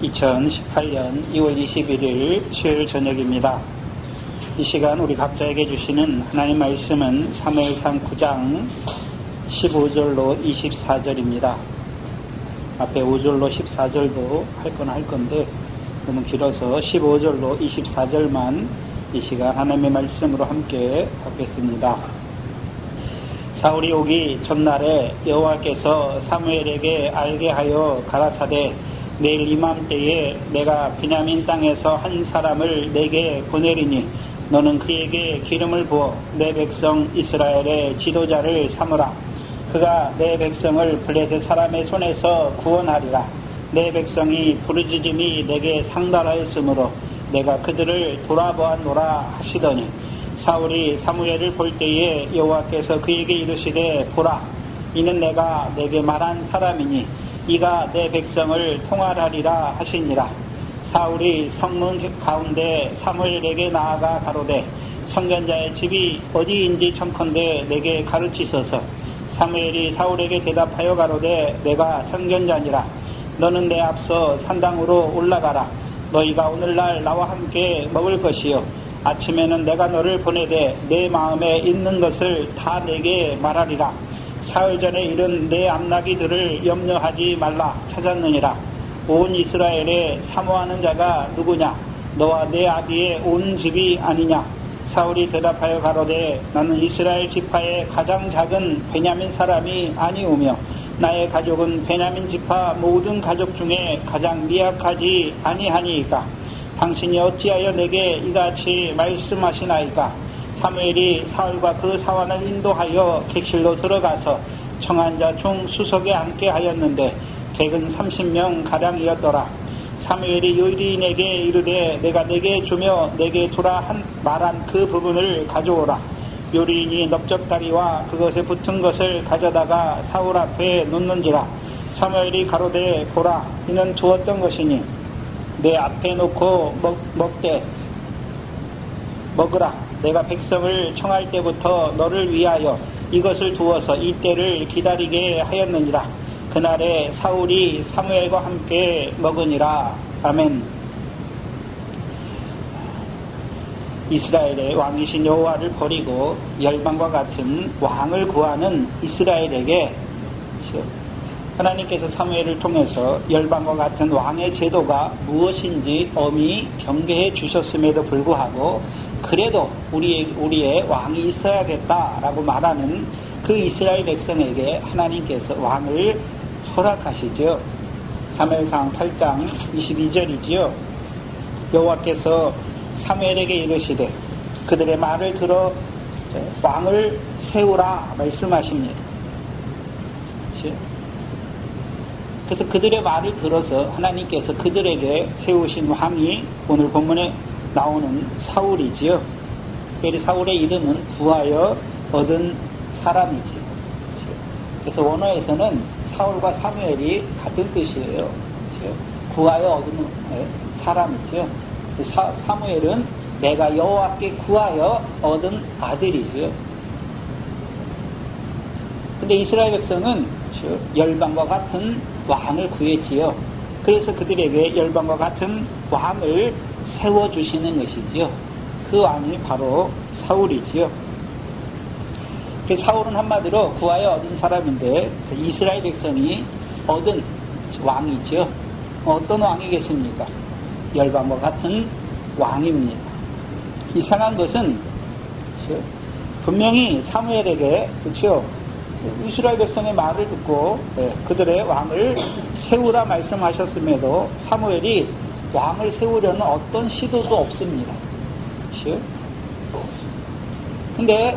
2018년 2월 21일 수요일 저녁입니다. 이 시간 우리 각자에게 주시는 하나님 말씀은 사무엘상 9장 15절로 24절입니다. 앞에 5절로 14절도 할 건데 너무 길어서 15절로 24절만 이 시간 하나님의 말씀으로 함께 받겠습니다. 사울이 오기 전날에 여호와께서 사무엘에게 알게 하여 가라사대 내일 이맘때에 내가 베냐민 땅에서 한 사람을 내게 보내리니 너는 그에게 기름을 부어 내 백성 이스라엘의 지도자를 삼으라. 그가 내 백성을 블레셋 사람의 손에서 구원하리라. 내 백성이 부르짖음이 내게 상달하였으므로 내가 그들을 돌아보았노라 하시더니 사울이 사무엘을 볼 때에 여호와께서 그에게 이르시되 보라, 이는 내가 내게 말한 사람이니 이가 내 백성을 통할하리라 하시니라. 사울이 성문 가운데 사무엘에게 나아가 가로되 선견자의 집이 어디인지 청컨대 내게 가르치소서. 사무엘이 사울에게 대답하여 가로되 내가 선견자니라. 너는 내 앞서 산당으로 올라가라. 너희가 오늘날 나와 함께 먹을 것이요 아침에는 내가 너를 보내되 내 마음에 있는 것을 다 내게 말하리라. 사흘 전에 이른 내 암나기들을 염려하지 말라 찾았느니라. 온 이스라엘에 사모하는 자가 누구냐? 너와 내 아비의 온 집이 아니냐? 사울이 대답하여 가로되 나는 이스라엘 지파의 가장 작은 베냐민 사람이 아니오며 나의 가족은 베냐민 지파 모든 가족 중에 가장 미약하지 아니하니이까 당신이 어찌하여 내게 이같이 말씀하시나이까? 사무엘이 사울과 그 사환을 인도하여 객실로 들어가서 청한 자 중 수석에 앉게 하였는데 객은 30명 가량이었더라. 사무엘이 요리인에게 이르되 내가 내게 주며 내게 주라 말한 그 부분을 가져오라. 요리인이 넓적다리와 그것에 붙은 것을 가져다가 사울 앞에 놓는지라. 사무엘이 가로되 보라, 이는 두었던 것이니 내 앞에 놓고 먹되 먹으라. 내가 백성을 청할 때부터 너를 위하여 이것을 두어서 이 때를 기다리게 하였느니라. 그날에 사울이 사무엘과 함께 먹으니라. 아멘. 이스라엘의 왕이신 여호와를 버리고 열방과 같은 왕을 구하는 이스라엘에게 하나님께서 사무엘을 통해서 열방과 같은 왕의 제도가 무엇인지 엄히 경계해 주셨음에도 불구하고 그래도 우리의 왕이 있어야겠다라고 말하는 그 이스라엘 백성에게 하나님께서 왕을 허락하시죠. 사무엘상 8장 22절이지요. 여호와께서 사무엘에게 이르시되 그들의 말을 들어 왕을 세우라 말씀하십니다. 그래서 그들의 말을 들어서 하나님께서 그들에게 세우신 왕이 오늘 본문에 나오는 사울이지요. 특별히 사울의 이름은 구하여 얻은 사람이지요. 그래서 원어에서는 사울과 사무엘이 같은 뜻이에요. 구하여 얻은 사람이지요. 사무엘은 내가 여호와께 구하여 얻은 아들이지요. 근데 이스라엘 백성은 열방과 같은 왕을 구했지요. 그래서 그들에게 열방과 같은 왕을 세워주시는 것이지요. 그 왕이 바로 사울이지요. 사울은 한마디로 구하여 얻은 사람인데 이스라엘 백성이 얻은 왕이지요. 어떤 왕이겠습니까? 열방과 같은 왕입니다. 이상한 것은 분명히 사무엘에게 그렇죠. 이스라엘 백성의 말을 듣고 그들의 왕을 세우라 말씀하셨음에도 사무엘이 왕을 세우려는 어떤 시도도 없습니다. 근데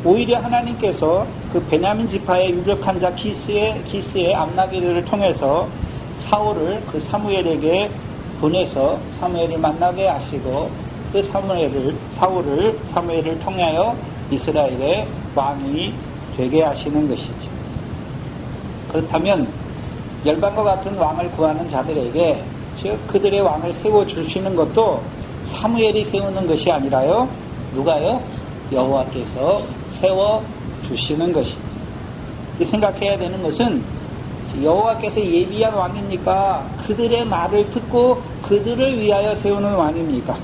오히려 하나님께서 그 베냐민 지파의 유력한 자 기스의 암나기를 통해서 사울을 그 사무엘에게 보내서 사무엘을 만나게 하시고 그 사무엘을 통하여 이스라엘의 왕이 되게 하시는 것이죠. 그렇다면 열방과 같은 왕을 구하는 자들에게 즉 그들의 왕을 세워주시는 것도 사무엘이 세우는 것이 아니라요. 누가요? 여호와께서 세워주시는 것입니다. 생각해야 되는 것은 여호와께서 예비한 왕입니까? 그들의 말을 듣고 그들을 위하여 세우는 왕입니까?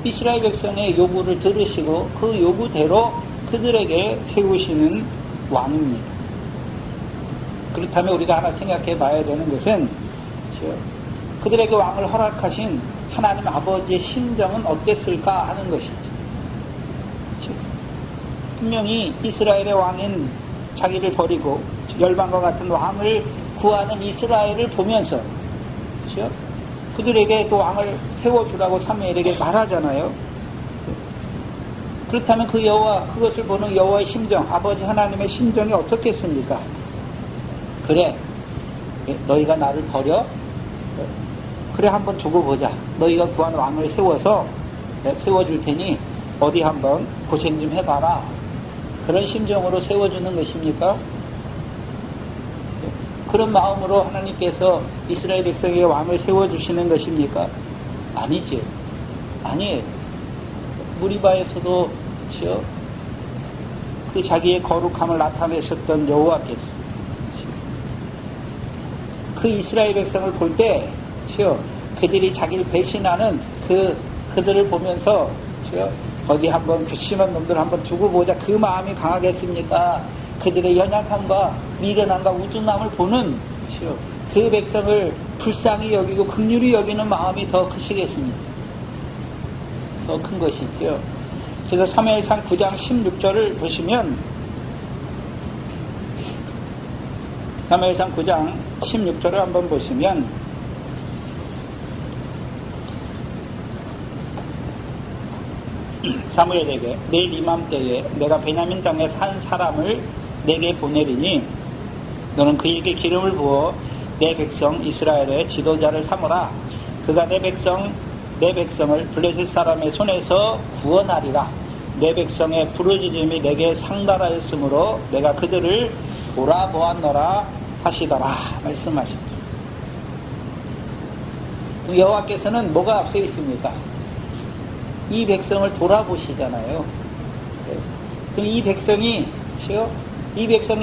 이스라엘 백성의 요구를 들으시고 그 요구대로 그들에게 세우시는 왕입니다. 그렇다면 우리가 하나 생각해 봐야 되는 것은 그들에게 왕을 허락하신 하나님 아버지의 심정은 어땠을까 하는 것이죠. 분명히 이스라엘의 왕인 자기를 버리고 열방과 같은 왕을 구하는 이스라엘을 보면서 그들에게 또 왕을 세워주라고 사무엘에게 말하잖아요. 그렇다면 그 여호와, 그것을 보는 여호와의 심정, 아버지 하나님의 심정이 어떻겠습니까? 그래, 너희가 나를 버려? 그래, 한번 두고 보자. 너희가 구한 왕을 세워줄 테니 어디 한번 고생 좀 해봐라. 그런 심정으로 세워주는 것입니까? 그런 마음으로 하나님께서 이스라엘 백성에게 왕을 세워주시는 것입니까? 아니죠. 아니에요. 무리바에서도 그 자기의 거룩함을 나타내셨던 여호와께서 그 이스라엘 백성을 볼 때 그들이 자기를 배신하는 그들을 보면서 어디 한번 괘씸한 놈들 한번 두고 보자, 그 마음이 강하겠습니까? 그들의 연약함과 미련함과 우둔함을 보는 그 백성을 불쌍히 여기고 긍휼히 여기는 마음이 더 크시겠습니다. 더 큰 것이죠. 그래서 사무엘상 9장 16절을 보시면, 사무엘상 9장 16절을 한번 보시면, 사무엘에게 내일 이맘때에 내가 베냐민 땅에 산 사람을 내게 보내리니 너는 그에게 기름을 부어 내 백성 이스라엘의 지도자를 삼으라. 그가 내 백성을 블레셋 사람의 손에서 구원하리라. 내 백성의 부르짖음이 내게 상달하였으므로 내가 그들을 돌아보았노라 하시더라 말씀하십니다. 여호와께서는 뭐가 앞서 있습니까? 이 백성을 돌아보시잖아요. 그럼 이 백성이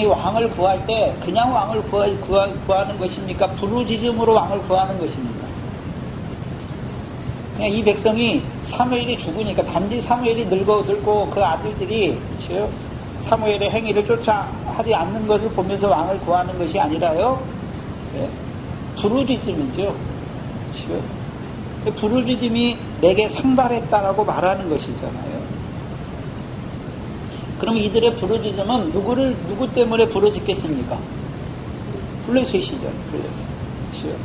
왕을 구할 때 그냥 왕을 구하는 것입니까? 부르짖음으로 왕을 구하는 것입니까? 그냥 이 백성이 사무엘이 죽으니까, 단지 사무엘이 늙고 그 아들들이 사무엘의 행위를 쫓아하지 않는 것을 보면서 왕을 구하는 것이 아니라요, 부르짖음이죠. 부르짖음이 내게 상달했다라고 말하는 것이잖아요. 그럼 이들의 부르짖음은 누구 때문에 부르짖겠습니까? 블레셋이죠. 블레셋.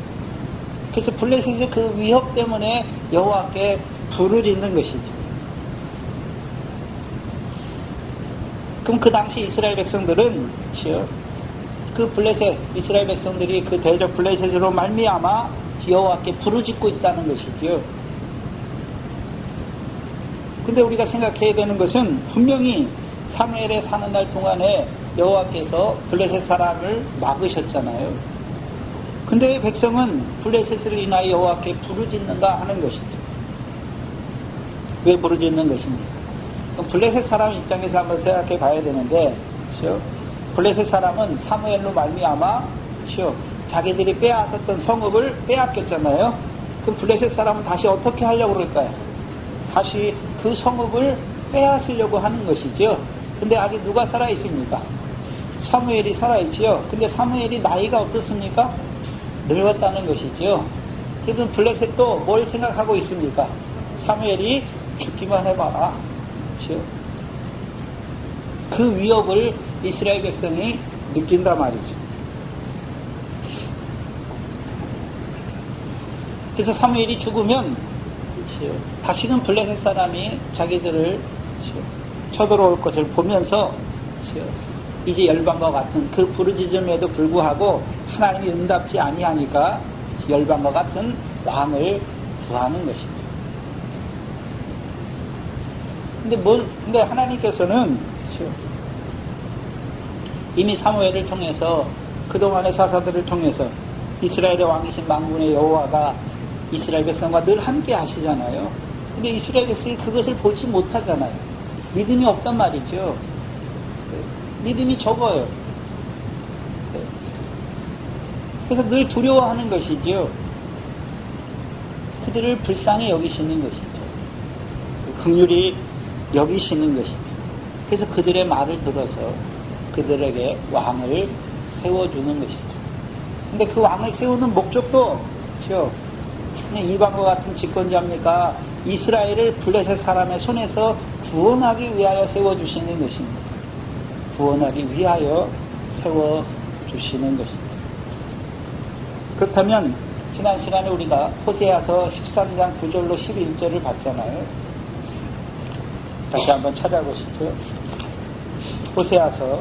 그래서 블레셋의 그 위협 때문에 여호와께 부르짖는 것이죠. 그럼 그 당시 이스라엘 백성들은 그 블레셋, 이스라엘 백성들이 그 대적 블레셋으로 말미암아 여호와께 부르짖고 있다는 것이죠. 근데 우리가 생각해야 되는 것은, 분명히 사무엘에 사는 날 동안에 여호와께서 블레셋 사람을 막으셨잖아요. 근데 왜 백성은 블레셋을 인하여 여호와께 부르짖는가 하는 것이죠. 왜 부르짖는 것입니까? 그럼 블레셋 사람 입장에서 한번 생각해 봐야 되는데, 블레셋 사람은 사무엘로 말미암아 자기들이 빼앗았던 성읍을 빼앗겼잖아요. 그럼 블레셋 사람은 다시 어떻게 하려고 그럴까요? 다시 그 성읍을 빼앗으려고 하는 것이죠. 근데 아직 누가 살아있습니까? 사무엘이 살아있지요. 근데 사무엘이 나이가 어떻습니까? 늙었다는 것이죠. 그래서 블레셋도 뭘 생각하고 있습니까? 사무엘이 죽기만 해봐라. 그렇죠? 그 위협을 이스라엘 백성이 느낀단 말이죠. 그래서 사무엘이 죽으면 다시는 블레셋 사람이 자기들을 쳐들어올 것을 보면서 이제 열방과 같은 그 부르짖음에도 불구하고 하나님이 응답지 아니하니까 열방과 같은 왕을 구하는 것이죠. 근데 하나님께서는 이미 사무엘을 통해서, 그동안의 사사들을 통해서 이스라엘의 왕이신 만군의 여호와가 이스라엘 백성과 늘 함께 하시잖아요. 근데 이스라엘 백성이 그것을 보지 못하잖아요. 믿음이 없단 말이죠. 믿음이 적어요. 그래서 늘 두려워하는 것이지요. 그들을 불쌍히 여기시는 것이죠. 긍휼히 여기시는 것이죠. 그래서 그들의 말을 들어서 그들에게 왕을 세워주는 것이죠. 근데 그 왕을 세우는 목적도 그렇죠. 그냥 이방과 같은 집권자입니까? 이스라엘을 블레셋 사람의 손에서 구원하기 위하여 세워주시는 것입니다. 구원하기 위하여 세워주시는 것입니다. 그렇다면 지난 시간에 우리가 호세아서 13장 9절로 11절을 봤잖아요. 다시 한번 찾아보시죠. 호세아서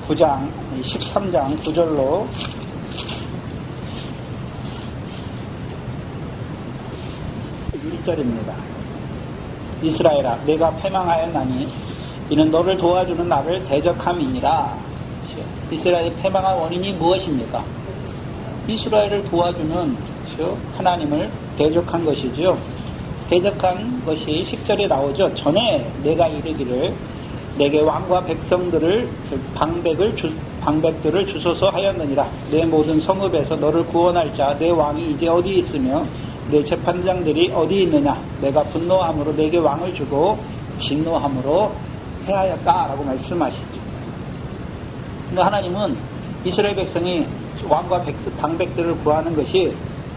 9장 13장 9절로 1절입니다. 이스라엘아 내가 패망하였나니 이는 너를 도와주는 나를 대적함이니라. 이스라엘의 패망한 원인이 무엇입니까? 이스라엘을 도와주는 하나님을 대적한 것이죠. 대적한 것이 10절에 나오죠. 전에 내가 이르기를 내게 왕과 백성들을 방백들을 주소서 하였느니라. 내 모든 성읍에서 너를 구원할 자 내 왕이 이제 어디 있으며 내 재판장들이 어디 있느냐. 내가 분노함으로 내게 왕을 주고 진노함으로 해하였다라고 말씀하시죠. 근데 하나님은 이스라엘 백성이 왕과 방백들을 구하는 것이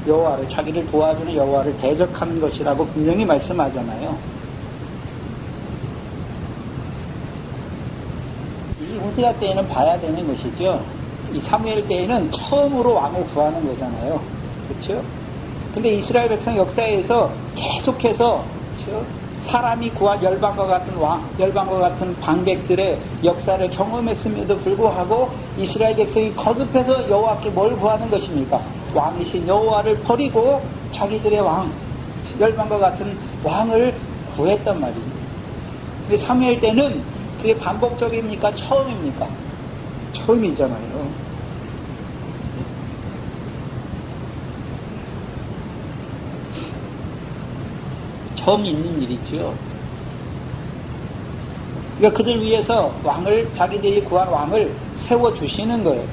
여호와를 자기를 도와주는 여호와를 대적하는 것이라고 분명히 말씀하잖아요. 이 호세아 때에는 봐야 되는 것이죠. 이 사무엘 때에는 처음으로 왕을 구하는 거잖아요. 그렇죠? 근데 이스라엘 백성 역사에서 계속해서 그렇죠? 사람이 구한 열방과 같은 왕, 열방과 같은 방백들의 역사를 경험했음에도 불구하고 이스라엘 백성이 거듭해서 여호와께 뭘 구하는 것입니까? 왕이신 여호와를 버리고 자기들의 왕, 열방과 같은 왕을 구했단 말입니다. 근데 사무엘 때는 그게 반복적입니까? 처음입니까? 처음이잖아요. 처음 있는 일이죠. 그러니까 그들 위해서 왕을, 자기들이 구한 왕을 세워주시는 거예요.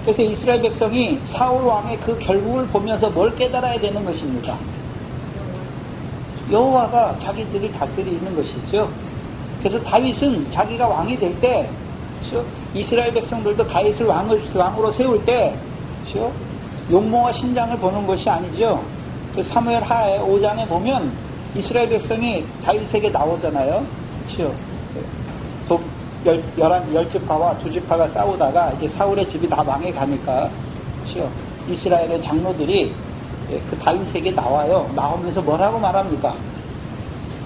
그래서 이스라엘 백성이 사울 왕의 그 결국을 보면서 뭘 깨달아야 되는 것입니까? 여호와가 자기들을 다스리는 것이죠. 그래서 다윗은 자기가 왕이 될 때, 이스라엘 백성들도 다윗을 왕으로 세울 때, 용모와 신장을 보는 것이 아니죠. 그 사무엘 하에 5장에 보면 이스라엘 백성이 다윗에게 나오잖아요. 그렇죠? 10지파와 2지파가 싸우다가 이제 사울의 집이 다 망해 가니까, 그렇죠? 이스라엘의 장로들이 그 다윗에게 나와요. 나오면서 뭐라고 말합니까?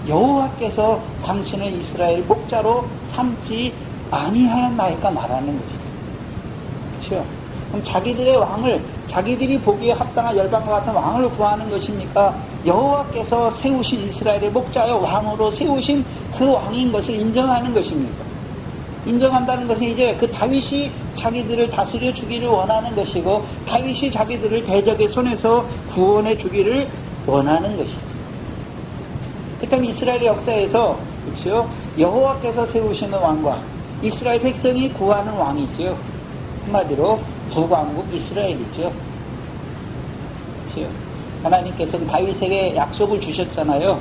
여호와께서 당신을 이스라엘 목자로 삼지 아니하였나이까 말하는 거죠. 그렇죠? 그럼 자기들의 왕을, 자기들이 보기에 합당한 열방과 같은 왕을 구하는 것입니까? 여호와께서 세우신 이스라엘의 목자여 왕으로 세우신 그 왕인 것을 인정하는 것입니까? 인정한다는 것은 이제 그 다윗이 자기들을 다스려 주기를 원하는 것이고 다윗이 자기들을 대적의 손에서 구원해 주기를 원하는 것입니다. 그렇다면 이스라엘의 역사에서 그렇죠? 여호와께서 세우시는 왕과 이스라엘 백성이 구하는 왕이죠. 한마디로 북왕국 이스라엘이죠. 그렇죠? 하나님께서 다윗에게 약속을 주셨잖아요.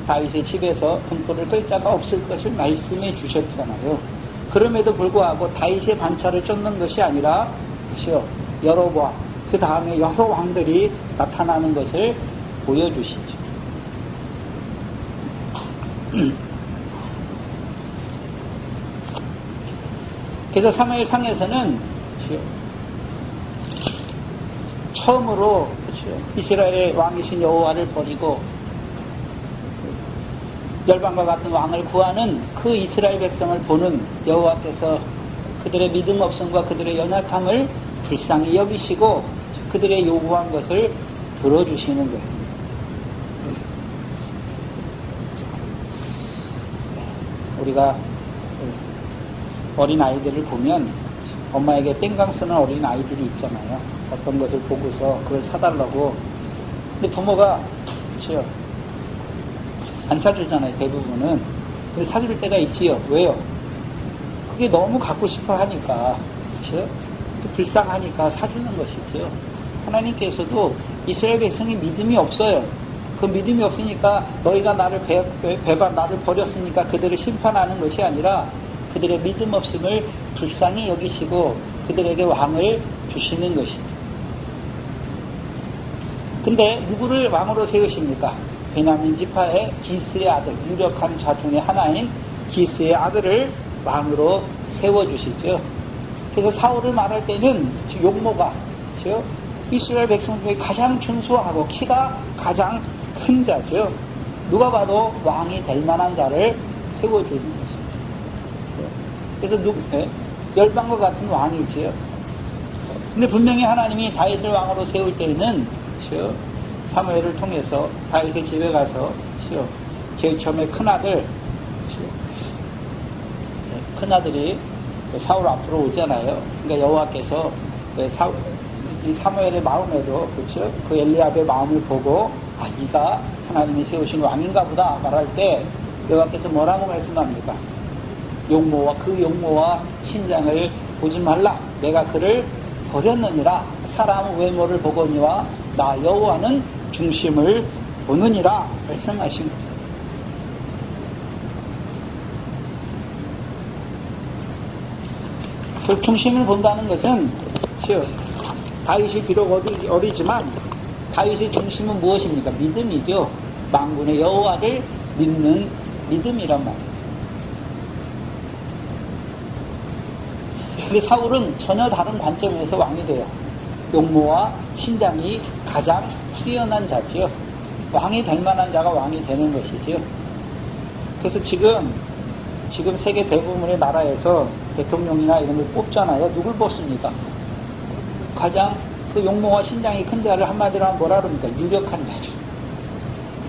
다윗의 집에서 등불을 끌 자가 없을 것을 말씀해 주셨잖아요. 그럼에도 불구하고 다윗의 반차를 쫓는 것이 아니라 그렇죠? 여로보암, 그 다음에 여러 왕들이 나타나는 것을 보여주시죠. 그래서 사무엘상에서는 처음으로 그렇죠? 이스라엘의 왕이신 여호와를 버리고 열방과 같은 왕을 구하는 그 이스라엘 백성을 보는 여호와께서 그들의 믿음 없음과 그들의 연약함을 불쌍히 여기시고 그들의 요구한 것을 들어주시는 거예요. 우리가 어린 아이들을 보면 엄마에게 땡강 쓰는 어린 아이들이 있잖아요. 어떤 것을 보고서 그걸 사달라고. 근데 부모가 그렇죠? 안 사주잖아요, 대부분은. 근데 사줄 때가 있지요. 왜요? 그게 너무 갖고 싶어 하니까. 그렇죠? 불쌍하니까 사주는 것이죠. 하나님께서도 이스라엘 백성이 믿음이 없어요. 그 믿음이 없으니까 너희가 나를 나를 버렸으니까 그들을 심판하는 것이 아니라 그들의 믿음 없음을 불쌍히 여기시고 그들에게 왕을 주시는 것입니다. 근데 누구를 왕으로 세우십니까? 베냐민 지파의 기스의 아들, 유력한 자 중에 하나인 기스의 아들을 왕으로 세워주시죠. 그래서 사울을 말할 때는 용모가 이스라엘 백성 중에 가장 준수하고 키가 가장 큰 자죠. 누가 봐도 왕이 될 만한 자를 세워주는 것이죠. 그래서 열방과 같은 왕이지요. 근데 분명히 하나님이 다윗을 왕으로 세울 때에는 사무엘을 통해서 다윗의 집에 가서 제일 처음에 큰아들이 사울 앞으로 오잖아요. 그러니까 여호와께서 이 사무엘의 마음에도 그렇죠? 그 엘리압의 마음을 보고 이가 하나님이 세우신 왕인가 보다 말할 때 여호와께서 뭐라고 말씀합니까? 용모와 신장을 보지 말라. 내가 그를 버렸느니라. 사람 외모를 보거니와 나 여호와는 중심을 보느니라 말씀하신 거죠. 그 중심을 본다는 것은 다윗이 비록 어리지만 다윗의 중심은 무엇입니까? 믿음이죠. 만군의 여호와를 믿는 믿음이란 말이에요. 근데 사울은 전혀 다른 관점에서 왕이 돼요. 용모와 신장이 가장 뛰어난 자지요. 왕이 될 만한 자가 왕이 되는 것이지요. 그래서 지금 세계 대부분의 나라에서 대통령이나 이런 걸 뽑잖아요. 누굴 뽑습니까? 가장 그 용모와 신장이 큰 자를 한마디로 하면 뭐라 그럽니까? 유력한 자죠.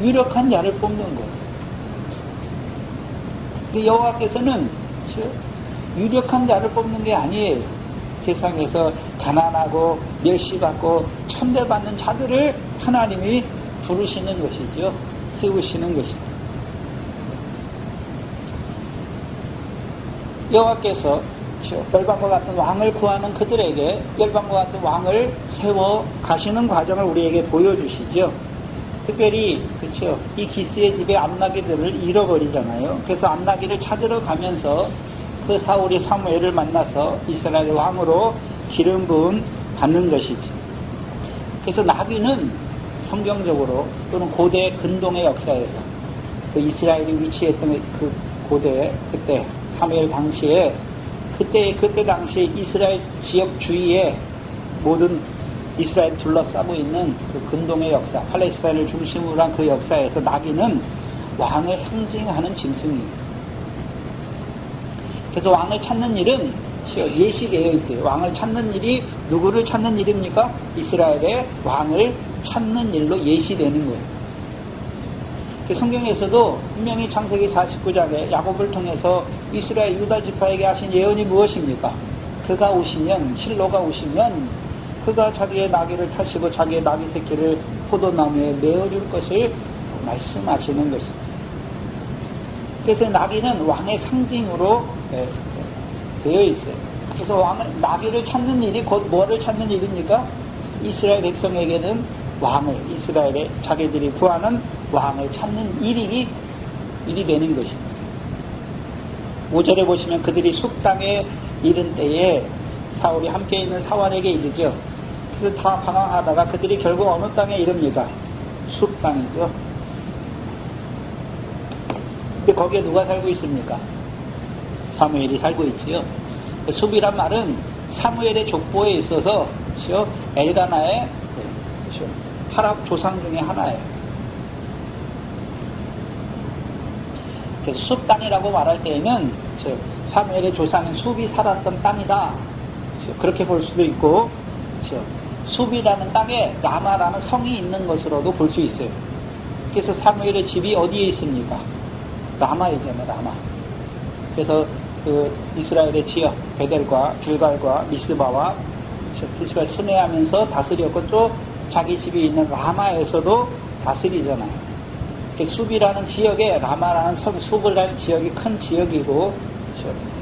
유력한 자를 뽑는 거예요. 근데 여호와께서는 유력한 자를 뽑는 게 아니에요. 세상에서 가난하고 멸시받고 천대받는 자들을 하나님이 부르시는 것이죠. 세우시는 것입니다. 여호와께서 열방과 같은 왕을 구하는 그들에게 열방과 같은 왕을 세워 가시는 과정을 우리에게 보여주시죠. 특별히 그렇죠. 이 기스의 집의 암나기들을 잃어버리잖아요. 그래서 암나기를 찾으러 가면서 그 사울이 사무엘을 만나서 이스라엘 왕으로 기름 부음 받는 것이죠. 그래서 나귀는 성경적으로 또는 고대 근동의 역사에서 그 이스라엘이 위치했던 그 고대 그때 사무엘 당시에 그때 당시에 이스라엘 지역 주위에 모든 이스라엘 둘러싸고 있는 그 근동의 역사, 팔레스타인을 중심으로 한 그 역사에서 나귀는 왕을 상징하는 짐승이에요. 그래서 왕을 찾는 일은 예시되어 있어요. 왕을 찾는 일이 누구를 찾는 일입니까? 이스라엘의 왕을 찾는 일로 예시되는 거예요. 성경에서도 분명히 창세기 49장에 야곱을 통해서 이스라엘 유다 지파에게 하신 예언이 무엇입니까? 그가 오시면, 실로가 오시면 그가 자기의 나귀를 타시고 자기의 나귀 새끼를 포도나무에 메어줄 것을 말씀하시는 것입니다. 그래서 나귀는 왕의 상징으로 되어 있어요. 그래서 나귀를 찾는 일이 곧 뭐를 찾는 일입니까? 이스라엘 백성에게는 왕을, 이스라엘의 자기들이 구하는 왕을 찾는 일이 되는 것입니다. 5절에 보시면 그들이 숲땅에 이른 때에 사울이 함께 있는 사환에게 이르죠. 그래서 다 방황하다가 그들이 결국 어느 땅에 이릅니까? 숲땅이죠. 근데 거기에 누가 살고 있습니까? 사무엘이 살고 있지요. 숲이란 말은 사무엘의 족보에 있어서 엘가나의 하락 조상 중에 하나예요. 그래서 숲 땅이라고 말할 때에는 사무엘의 조상인 숲이 살았던 땅이다. 그렇게 볼 수도 있고, 숲이라는 땅에 라마라는 성이 있는 것으로도 볼 수 있어요. 그래서 사무엘의 집이 어디에 있습니까? 라마이잖아요, 라마. 그래서 그 이스라엘의 지역 베델과 길갈과 미스바와 미스바를 순회하면서 다스렸고 또 자기 집이 있는 라마에서도 다스리잖아요. 숲이라는 지역에 라마라는 숲이라는 지역이 큰 지역이고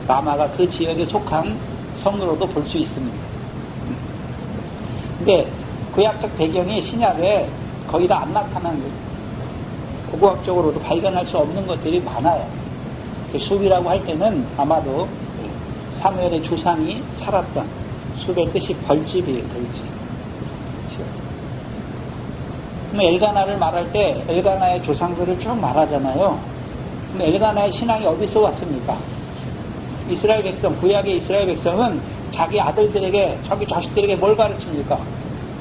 라마가 그 지역에 속한 성으로도 볼 수 있습니다. 근데 구약적 배경이 신약에 거의 다 안 나타나는 거예요. 고고학적으로도 발견할 수 없는 것들이 많아요. 숲이라고 할 때는 아마도 사무엘의 조상이 살았던 숲의 뜻이 벌집이에요, 벌집. 그럼 엘가나를 말할 때 엘가나의 조상들을 쭉 말하잖아요. 그럼 엘가나의 신앙이 어디서 왔습니까? 이스라엘 백성, 구약의 이스라엘 백성은 자기 아들들에게, 자기 자식들에게 뭘 가르칩니까?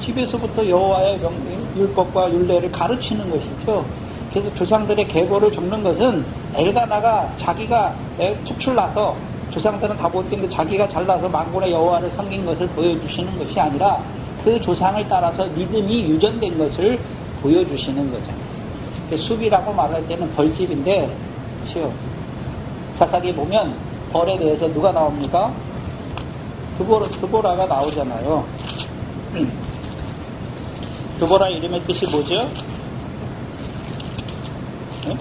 집에서부터 여호와의 율법과 율례를 가르치는 것이죠. 그래서 조상들의 계보를 적는 것은 엘가나가 자기가 특출나서, 조상들은 다 못했는데 자기가 잘나서 만군의 여호와를 섬긴 것을 보여주시는 것이 아니라 그 조상을 따라서 믿음이 유전된 것을 보여주시는 거잖아요. 숲이라고 말할 때는 벌집인데, 그렇죠? 사사기에 보면 벌에 대해서 누가 나옵니까? 드보라가 나오잖아요. 드보라 이름의 뜻이 뭐죠? 네?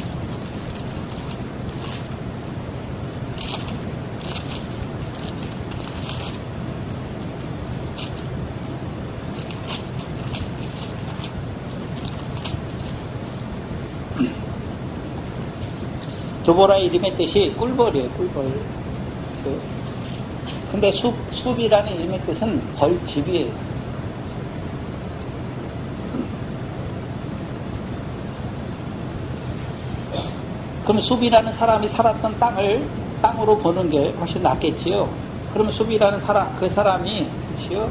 드보라의 이름의 뜻이 꿀벌이에요, 꿀벌. 근데 숲이라는 이름의 뜻은 벌집이에요. 그럼 숲이라는 사람이 살았던 땅으로 보는 게 훨씬 낫겠지요. 그러면 숲이라는 그 사람이, 그렇죠?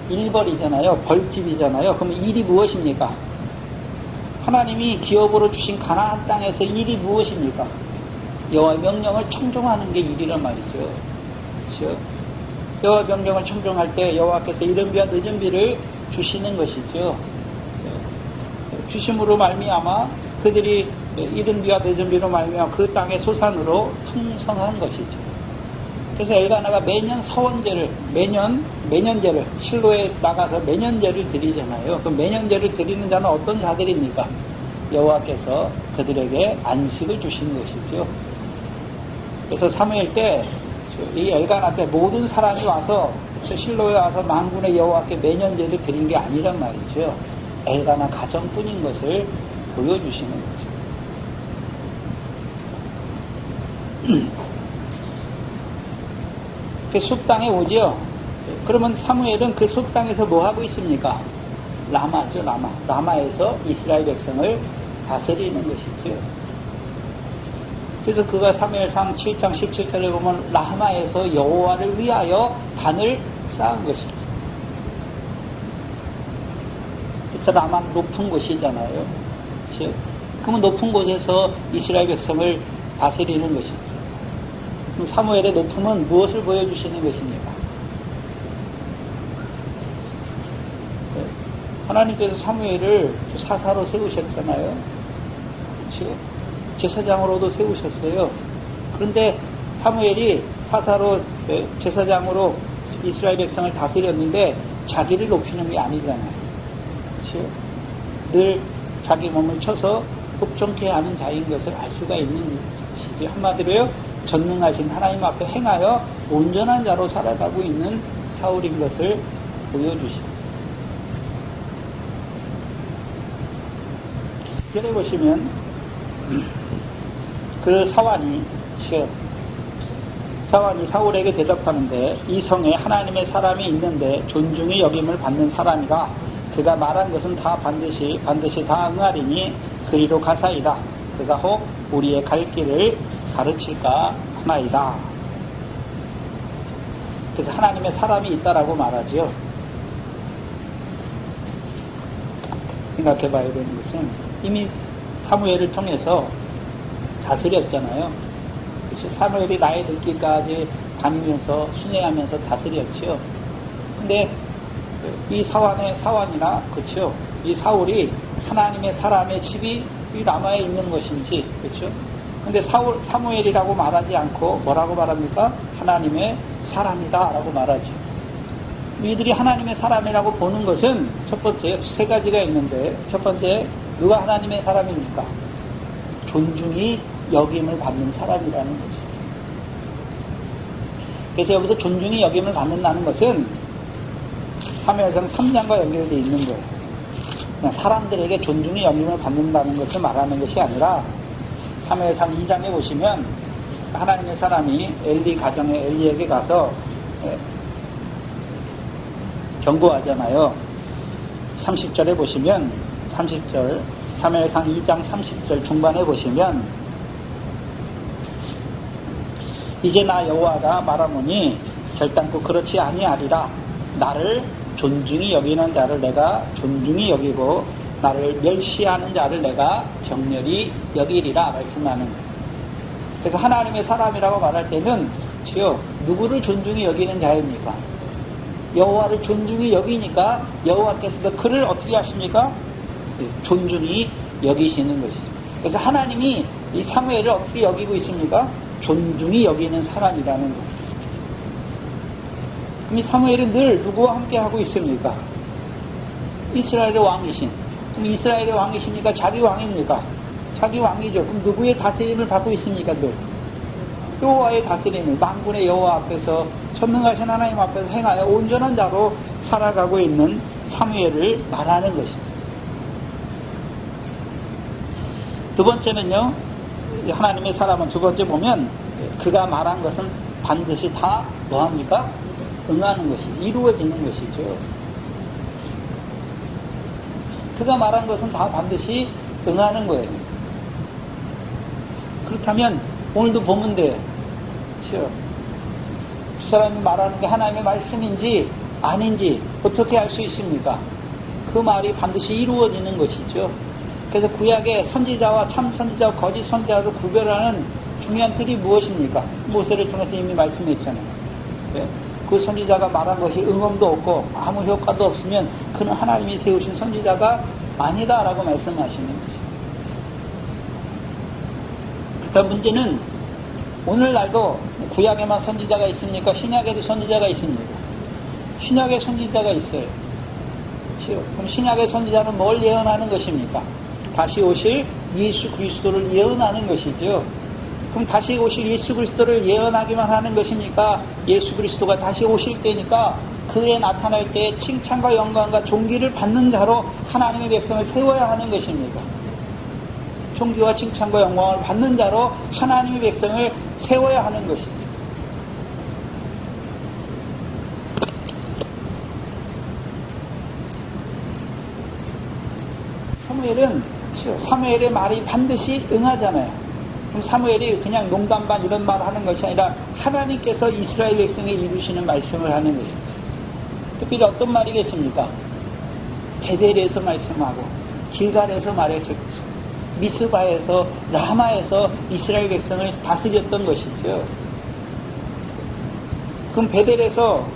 일벌이잖아요. 벌집이잖아요. 그럼 일이 무엇입니까? 하나님이 기업으로 주신 가나안 땅에서 일이 무엇입니까? 여호와의 명령을 청종하는 게 일이란 말이죠. 그렇죠? 여호와의 명령을 청종할 때 여호와께서 이른 비와 늦은 비를 주시는 것이죠. 주심으로 말미암아 그들이 이른 비와 늦은 비로 말미암아 그 땅의 소산으로 풍성한 것이죠. 그래서 엘가나가 매년 서원제를, 매년제를, 실로에 나가서 매년제를 드리잖아요. 그 매년제를 드리는 자는 어떤 자들입니까? 여호와께서 그들에게 안식을 주시는 것이죠. 그래서 사무엘 때, 이 엘가나 때 모든 사람이 와서, 실로에 와서 만군의 여호와께 매년제를 드린 게 아니란 말이죠. 엘가나 가정뿐인 것을 보여주시는 거죠. 그 숲땅에 오죠. 그러면 사무엘은 그 숲땅에서 뭐 하고 있습니까? 라마죠, 라마. 라마에서 이스라엘 백성을 다스리는 것이죠. 그래서 그가 사무엘상 7장 17절에 보면 라마에서 여호와를 위하여 단을 쌓은 것이죠. 그래서 라마는 높은 곳이잖아요. 그렇죠? 그러면 높은 곳에서 이스라엘 백성을 다스리는 것이죠. 사무엘의 높음은 무엇을 보여주시는 것입니까? 하나님께서 사무엘을 사사로 세우셨잖아요. 그렇죠? 제사장으로도 세우셨어요. 그런데 사무엘이 사사로, 제사장으로 이스라엘 백성을 다스렸는데 자기를 높이는 게 아니잖아요. 그렇죠? 늘 자기 몸을 쳐서 복종케 하는 자인 것을 알 수가 있는 것이지. 한마디로요, 전능하신 하나님 앞에 행하여 온전한 자로 살아가고 있는 사울인 것을 보여주십니다. 여기 보시면 그 사환이 사울에게 대답하는데, 이 성에 하나님의 사람이 있는데 존중이 여김을 받는 사람이라 그가 말한 것은 다 반드시 다 응하리니 그리로 가사이다. 그가 혹 우리의 갈 길을 가르칠까 하나이다. 그래서 하나님의 사람이 있다라고 말하지요. 생각해 봐야 되는 것은 이미 사무엘을 통해서 다스렸잖아요. 그래서 사무엘이 나이 들기까지 다니면서 순회하면서 다스렸죠. 근데 이 사환이나, 그렇죠? 이 사울이 하나님의 사람의 집이 이 라마에 있는 것인지, 그렇죠? 근데 사무엘이라고 말하지 않고 뭐라고 말합니까? 하나님의 사람이다 라고 말하죠. 이들이 하나님의 사람이라고 보는 것은 첫 번째, 세 가지가 있는데, 첫 번째, 누가 하나님의 사람입니까? 존중이 여김을 받는 사람이라는 것이죠. 그래서 여기서 존중이 여김을 받는다는 것은 사무엘상 3장과 연결되어 있는 거예요. 그냥 사람들에게 존중의 여김을 받는다는 것을 말하는 것이 아니라 사무엘상 2장에 보시면 하나님의 사람이 엘리 가정에 엘리에게 가서 경고하잖아요. 30절에 보시면 30절 사무엘상 2장 30절 중반에 보시면 이제 나 여호와가 말하노니 결단코 그렇지 아니하리라. 나를 존중히 여기는 자를 내가 존중히 여기고 나를 멸시하는 자를 내가 정렬히 여기리라 말씀하는 거예요. 그래서 하나님의 사람이라고 말할 때는 지요 누구를 존중히 여기는 자입니까? 여호와를 존중히 여기니까 여호와께서도 그를 어떻게 하십니까? 존중히 여기시는 것이죠. 그래서 하나님이 이 사무엘을 어떻게 여기고 있습니까? 존중히 여기는 사람이라는 거예요. 그럼 이 사무엘은 늘 누구와 함께 하고 있습니까? 이스라엘의 왕이신. 그럼 이스라엘의 왕이십니까? 자기 왕입니까? 자기 왕이죠. 그럼 누구의 다스림을 받고 있습니까? 늘 여호와의 다스림을 만군의 여호와 앞에서 전능하신 하나님 앞에서 행하여 온전한 자로 살아가고 있는 사무엘을 말하는 것입니다. 두 번째는요, 하나님의 사람은 두 번째 보면 그가 말한 것은 반드시 다 뭐합니까? 응하는 것이 이루어지는 것이죠. 그가 말한 것은 다 반드시 응하는 거예요. 그렇다면 오늘도 보면 돼요. 그렇죠? 두 사람이 말하는 게 하나님의 말씀인지 아닌지 어떻게 알 수 있습니까? 그 말이 반드시 이루어지는 것이죠. 그래서 구약의 선지자와 참 선지자와 거짓 선지자를 구별하는 중요한 틀이 무엇입니까? 모세를 통해서 이미 말씀했잖아요. 네? 그 선지자가 말한 것이 응엄도 없고 아무 효과도 없으면 그는 하나님이 세우신 선지자가 아니다라고 말씀하시는 것이죠. 그러니까 문제는 오늘날도 구약에만 선지자가 있습니까? 신약에도 선지자가 있습니다. 신약의 선지자가 있어요. 그럼 신약의 선지자는 뭘 예언하는 것입니까? 다시 오실 예수 그리스도를 예언하는 것이죠. 그럼 다시 오실 예수 그리스도를 예언하기만 하는 것입니까? 예수 그리스도가 다시 오실 때니까 그에 나타날 때 칭찬과 영광과 존귀를 받는 자로 하나님의 백성을 세워야 하는 것입니까? 존귀와 칭찬과 영광을 받는 자로 하나님의 백성을 세워야 하는 것이죠. 사무엘의 말이 반드시 응하잖아요. 그럼 사무엘이 그냥 농담반 이런 말을 하는 것이 아니라 하나님께서 이스라엘 백성에 이루시는 말씀을 하는 것입니다. 특별히 어떤 말이겠습니까? 베델에서 말씀하고 길갈에서 말했을 것이고 미스바에서 라마에서 이스라엘 백성을 다스렸던 것이죠. 그럼 베델에서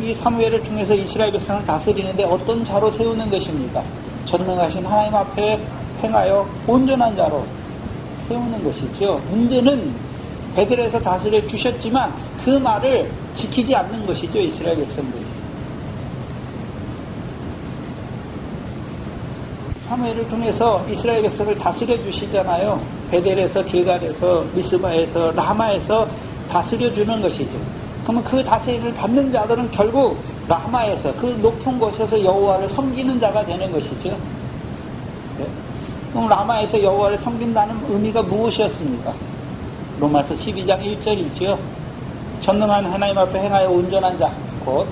이 사무엘을 통해서 이스라엘 백성을 다스리는데 어떤 자로 세우는 것입니까? 전능하신 하나님 앞에 행하여 온전한 자로 세우는 것이죠. 문제는 베델에서 다스려 주셨지만 그 말을 지키지 않는 것이죠. 이스라엘 백성들이. 사무엘을 통해서 이스라엘 백성을 다스려 주시잖아요. 베델에서 길갈에서 미스바에서 라마에서 다스려 주는 것이죠. 그러면 그 다스림을 받는 자들은 결국 라마에서 그 높은 곳에서 여호와를 섬기는 자가 되는 것이죠. 네? 그럼 라마에서 여호와를 섬긴다는 의미가 무엇이었습니까? 로마서 12장 1절이죠. 전능한 하나님 앞에 행하여 온전한 자, 곧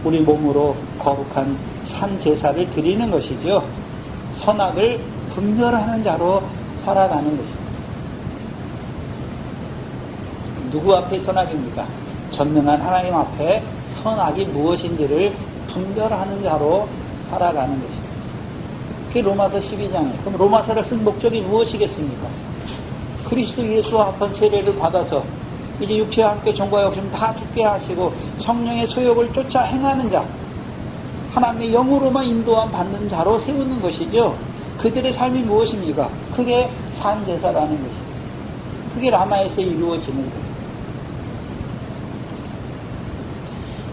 우리 몸으로 거룩한 산 제사를 드리는 것이죠. 선악을 분별하는 자로 살아가는 것입니다. 누구 앞에 선악입니까? 전능한 하나님 앞에 선악이 무엇인지를 분별하는 자로 살아가는 것입니다. 그게 로마서 12장이에요. 그럼 로마서를 쓴 목적이 무엇이겠습니까? 그리스도 예수와 합한 세례를 받아서 이제 육체와 함께 종과 욕심 다 죽게 하시고 성령의 소욕을 쫓아 행하는 자, 하나님의 영으로만 인도함 받는 자로 세우는 것이죠. 그들의 삶이 무엇입니까? 그게 산제사라는 것입니다. 그게 라마에서 이루어지는 거예요.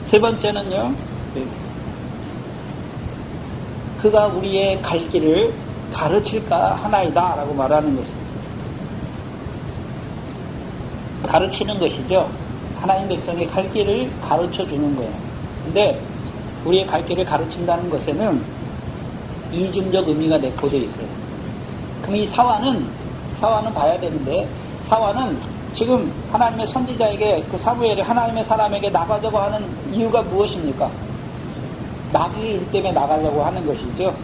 세 번째는요, 그가 우리의 갈 길을 가르칠까 하나이다 라고 말하는 것입니다. 가르치는 것이죠. 하나님 백성의 갈 길을 가르쳐 주는 거예요. 근데 우리의 갈 길을 가르친다는 것에는 이중적 의미가 내포되어 있어요. 그럼 이 사화는 봐야 되는데, 사화는 지금 하나님의 선지자에게, 그 사무엘이 하나님의 사람에게 나가자고 하는 이유가 무엇입니까? 나귀의 일 때문에 나가자고 하는 것이죠.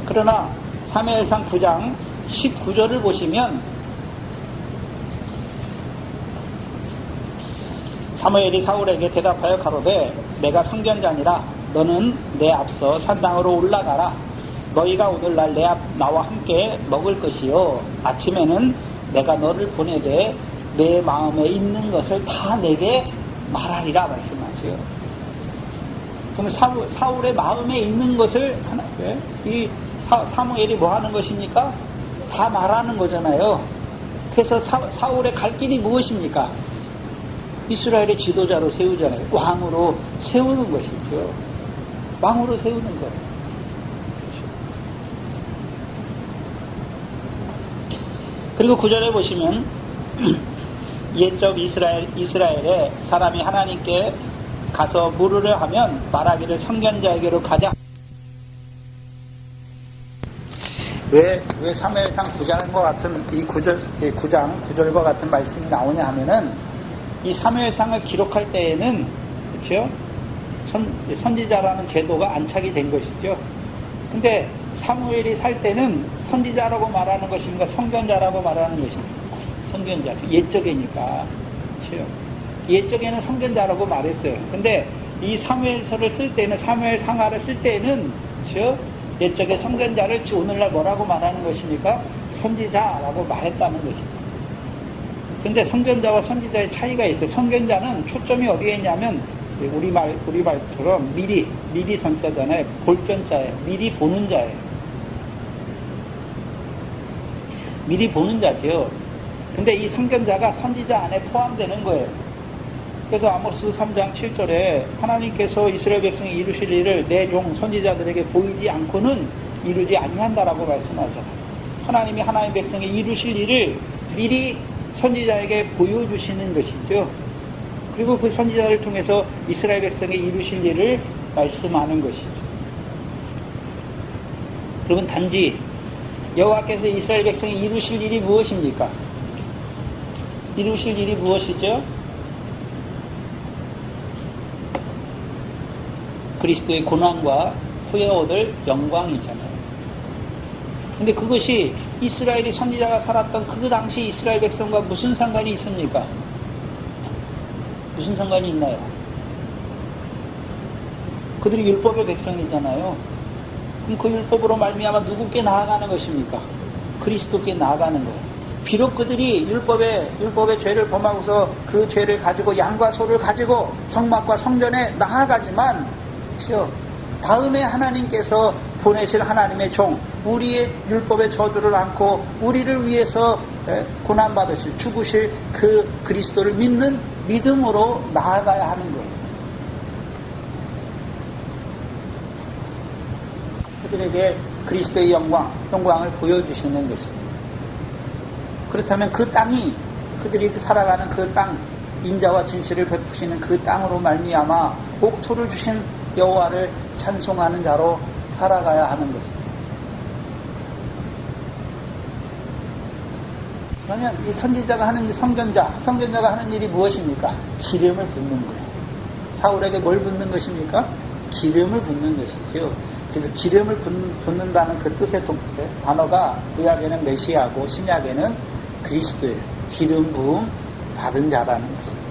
그러나 사무엘상 9장 19절을 보시면 사무엘이 사울에게 대답하여 가로되 내가 선견자니라 너는 내 앞서 산당으로 올라가라. 너희가 오늘날 나와 함께 먹을 것이요 아침에는 내가 너를 보내되 내 마음에 있는 것을 다 내게 말하리라 말씀하세요. 그럼 사울의 마음에 있는 것을 이 사무엘이 뭐 하는 것입니까? 다 말하는 거잖아요. 그래서 사울의 갈 길이 무엇입니까? 이스라엘의 지도자로 세우잖아요. 왕으로 세우는 것이죠. 왕으로 세우는 거예요. 그리고 9절에 보시면 옛적 이스라엘의 사람이 하나님께 가서 물으려 하면 말하기를 선견자에게로 가자. 왜 사무엘상 9장과 같은 이 9장 9절과 같은 말씀이 나오냐 하면은 이 사무엘상을 기록할 때에는 그렇죠? 선지자라는 제도가 안착이 된 것이죠. 근데 사무엘이 살 때는 선지자라고 말하는 것입니까? 선견자라고 말하는 것입니까? 선견자. 옛적이니까. 그렇죠? 옛적에는 선견자라고 말했어요. 근데 이 사무엘서를 쓸 때는, 사무엘 상하를 쓸 때는, 그렇죠? 옛적의 선견자를 오늘날 뭐라고 말하는 것입니까? 선지자라고 말했다는 것입니다. 근데 선견자와 선지자의 차이가 있어요. 선견자는 초점이 어디에 있냐면, 우리말처럼 미리 선자잖아요. 볼전자예요. 미리 보는 자예요. 미리 보는 자죠. 근데 이 선견자가 선지자 안에 포함되는 거예요. 그래서 아모스 3장 7절에 하나님께서 이스라엘 백성이 이루실 일을 내 종 선지자들에게 보이지 않고는 이루지 아니한다라고 말씀하잖아요. 하나님이 하나님 백성이 이루실 일을 미리 선지자에게 보여주시는 것이죠. 그리고 그 선지자를 통해서 이스라엘 백성이 이루실 일을 말씀하는 것이죠. 그러면 단지 여호와께서 이스라엘 백성이 이루실 일이 무엇입니까? 이루실 일이 무엇이죠? 그리스도의 고난과 후에 얻을 영광이잖아요. 근데 그것이 이스라엘이 선지자가 살았던 그 당시 이스라엘 백성과 무슨 상관이 있습니까? 무슨 상관이 있나요? 그들이 율법의 백성이잖아요. 그럼 그 율법으로 말미암아 누구께 나아가는 것입니까? 그리스도께 나아가는 거예요. 비록 그들이 율법의 죄를 범하고서 그 죄를 가지고 양과 소를 가지고 성막과 성전에 나아가지만, 그렇죠? 다음에 하나님께서 보내실 하나님의 종, 우리의 율법의 저주를 안고 우리를 위해서 고난받으실, 죽으실 그 그리스도를 믿는 믿음으로 나아가야 하는 거예요. 그들에게 그리스도의 영광을 보여주시는 것입니다. 그렇다면 그 땅이, 그들이 살아가는 그 땅, 인자와 진실을 베푸시는 그 땅으로 말미암아 옥토를 주신 여호와를 찬송하는 자로 살아가야 하는 것입니다. 그러면 이 선지자가 하는 선견자가 하는 일이 무엇입니까? 기름을 붓는 거예요. 사울에게 뭘 붓는 것입니까? 기름을 붓는 것이죠. 그래서 기름을 붓는다는 그 뜻의 단어가 구약에는 메시아고 신약에는 그리스도예요. 기름 부음 받은 자라는 것입니다.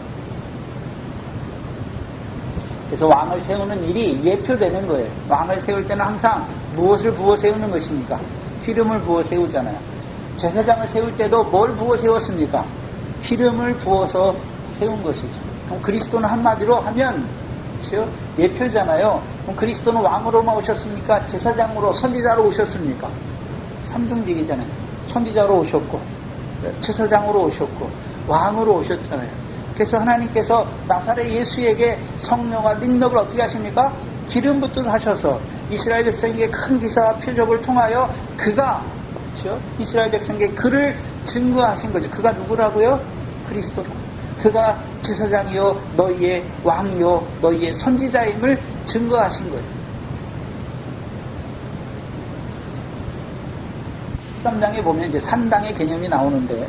그래서 왕을 세우는 일이 예표되는 거예요. 왕을 세울 때는 항상 무엇을 부어 세우는 것입니까? 기름을 부어 세우잖아요. 제사장을 세울 때도 뭘 부어 세웠습니까? 기름을 부어서 세운 것이죠. 그럼 그리스도는 한마디로 하면, 그렇죠? 예표잖아요. 그럼 그리스도는 왕으로만 오셨습니까? 제사장으로, 선지자로 오셨습니까? 삼중직이잖아요. 선지자로 오셨고, 제사장으로 오셨고, 왕으로 오셨잖아요. 그래서 하나님께서 나사렛 예수에게 성령과 능력을 어떻게 하십니까? 기름 붓듯 하셔서 이스라엘 백성에게 큰 기사와 표적을 통하여 그가, 그렇죠? 이스라엘 백성에게 그를 증거하신 거죠. 그가 누구라고요? 그리스도. 그가 제사장이요 너희의 왕이요 너희의 선지자임을 증거하신 거예요. 13장에 보면 이제 산당의 개념이 나오는데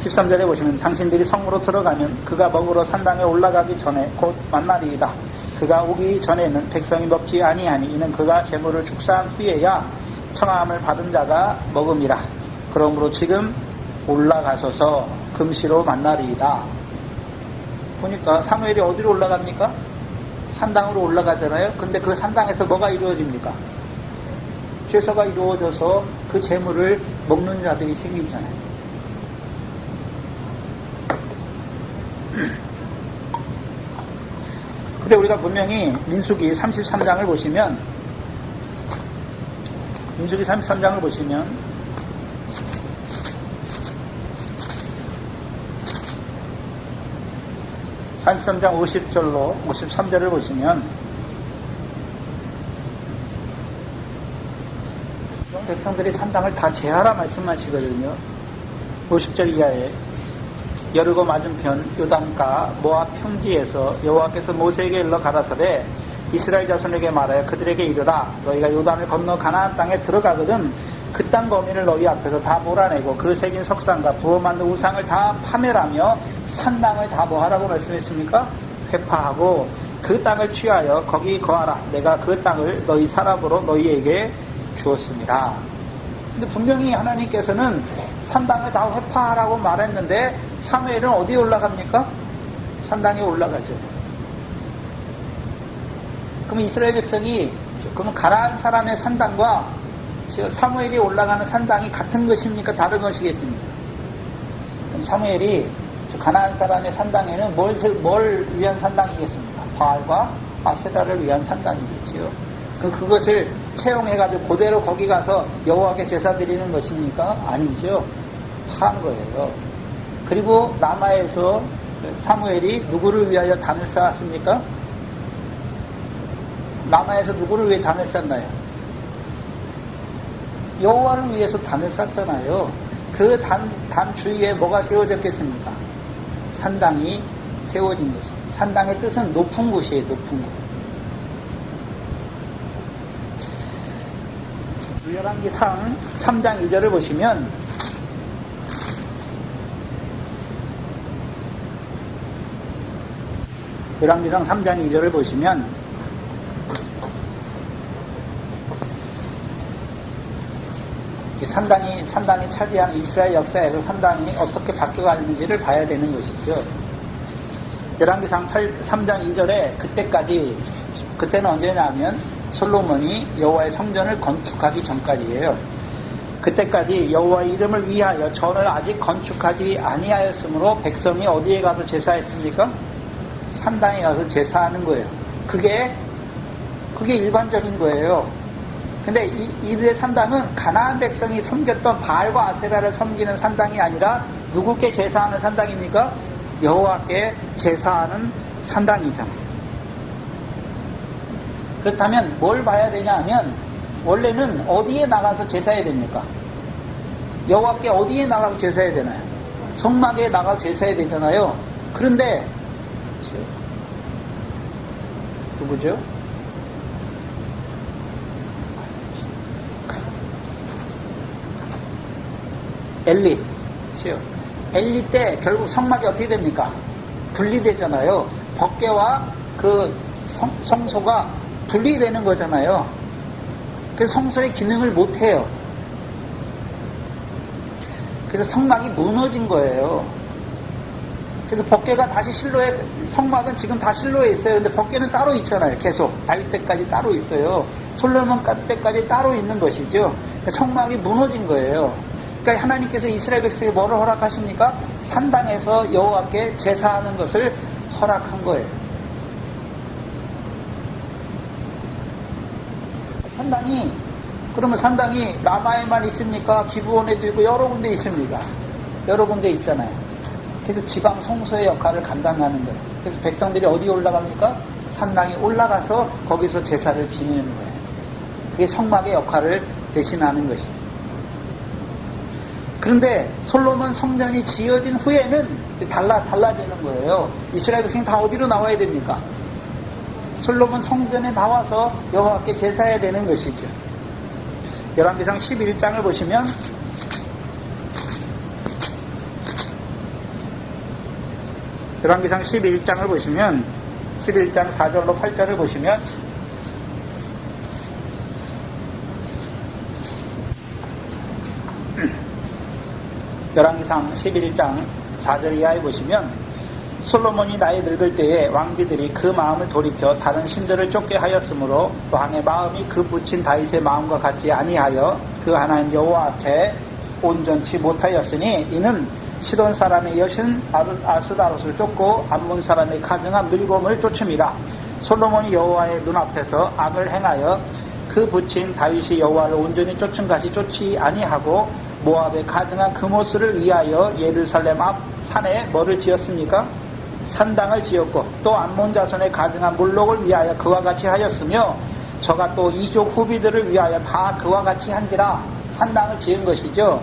13절에 보시면 당신들이 성으로 들어가면 그가 먹으러 산당에 올라가기 전에 곧 만나리이다. 그가 오기 전에는 백성이 먹지 아니하니 이는 그가 제물을 축사한 후에야 청함을 받은 자가 먹음이라. 그러므로 지금 올라가소서 금시로 만나리이다. 보니까 사무엘이 어디로 올라갑니까? 산당으로 올라가잖아요. 근데 그 산당에서 뭐가 이루어집니까? 제사가 이루어져서 그 제물을 먹는 자들이 생기잖아요. 근데 우리가 분명히 민수기 33장을 보시면 민수기 33장을 보시면 (33장) 50절로 53절을 보시면 백성들이 산당을 다 제하라 말씀하시거든요. 50절 이하에 여리고 맞은편 요단가 모압 평지에서 여호와께서 모세에게 일러 가라사대 이스라엘 자손에게 말하여 그들에게 이르라 너희가 요단을 건너 가나안 땅에 들어가거든 그 땅 거민을 너희 앞에서 다 몰아내고 그 새긴 석상과 부어 만든 우상을 다 파멸하며 산당을 다 뭐하라고 말씀했습니까? 회파하고 그 땅을 취하여 거기 거하라. 내가 그 땅을 너희 사람으로 너희에게 주었습니다. 근데 분명히 하나님께서는 산당을 다 회파하라고 말했는데 사무엘은 어디에 올라갑니까? 산당에 올라가죠. 그럼 이스라엘 백성이 그러면 가나안 사람의 산당과 사무엘이 올라가는 산당이 같은 것입니까? 다른 것이겠습니까? 그럼 사무엘이 가나안 사람의 산당에는 뭘 위한 산당이겠습니까? 바알과 아세라를 위한 산당이겠지요. 그것을 채용해가지고 그대로 거기 가서 여호와께 제사 드리는 것입니까? 아니죠. 파한 거예요. 그리고 라마에서 사무엘이 누구를 위하여 단을 쌓았습니까? 라마에서 누구를 위해 단을 쌓나요? 여호와를 위해서 단을 쌓잖아요. 그 단 주위에 뭐가 세워졌겠습니까? 산당이 세워진 것이에요. 산당의 뜻은 높은 곳이에요. 높은 곳. 열왕기상 3장 2절을 보시면 열왕기상 3장 2절을 보시면 산당이 차지한 이스라엘 역사에서 산당이 어떻게 바뀌어가는지를 봐야 되는 것이죠. 열왕기상 3장 2절에 그때는 언제냐면 솔로몬이 여호와의 성전을 건축하기 전까지예요. 그때까지 여호와의 이름을 위하여 전을 아직 건축하지 아니하였으므로 백성이 어디에 가서 제사했습니까? 산당에 가서 제사하는 거예요. 그게 일반적인 거예요. 근데 이들의 산당은 가나안 백성이 섬겼던 바알과 아세라를 섬기는 산당이 아니라 누구께 제사하는 산당입니까? 여호와께 제사하는 산당이잖아요. 그렇다면 뭘 봐야 되냐 하면 원래는 어디에 나가서 제사해야 됩니까? 여호와께 어디에 나가서 제사해야 되나요? 성막에 나가서 제사해야 되잖아요. 그런데 누구죠? 엘리 때 결국 성막이 어떻게 됩니까? 분리되잖아요. 법궤와 그 성소가 분리되는 거잖아요. 그래서 성소의 기능을 못해요. 그래서 성막이 무너진 거예요. 그래서 법궤가 다시 실로에, 성막은 지금 다 실로에 있어요. 근데 법궤는 따로 있잖아요. 계속 다윗 때까지 따로 있어요. 솔로몬 때까지 따로 있는 것이죠. 그러니까 성막이 무너진 거예요. 그러니까 하나님께서 이스라엘 백성에게 뭐를 허락하십니까? 산당에서 여호와께 제사하는 것을 허락한 거예요. 그러면 산당이 라마에만 있습니까? 기브온에도 있고 여러 군데 있습니까? 여러 군데 있잖아요. 그래서 지방 성소의 역할을 감당하는 거예요. 그래서 백성들이 어디 올라갑니까? 산당에 올라가서 거기서 제사를 지내는 거예요. 그게 성막의 역할을 대신하는 것입니다. 그런데 솔로몬 성전이 지어진 후에는 달라지는 거예요. 이스라엘 백성이 다 어디로 나와야 됩니까? 솔로몬 성전에 나와서 여호와께 제사해야 되는 것이죠. 열왕기상 11장을 보시면 열왕기상 11장을 보시면 11장 4절로 8절을 보시면 열왕기상 11장 4절 이하에 보시면 솔로몬이 나이 늙을 때에 왕비들이 그 마음을 돌이켜 다른 신들을 쫓게 하였으므로 왕의 마음이 그 부친 다윗의 마음과 같이 아니하여 그 하나님 여호와 앞에 온전치 못하였으니 이는 시돈 사람의 여신 아스다롯을 쫓고 암몬 사람의 가증한 밀곰을 쫓음이라. 솔로몬이 여호와의 눈앞에서 악을 행하여 그 부친 다윗이 여호와를 온전히 쫓은 같이 쫓지 아니하고 모압의 가증한 그모스를 위하여 예루살렘 앞 산에 뭐를 지었습니까? 산당을 지었고 또 암몬 자손의 가증한 몰록을 위하여 그와 같이 하였으며 저가 또 이족 후비들을 위하여 다 그와 같이 한지라. 산당을 지은 것이죠.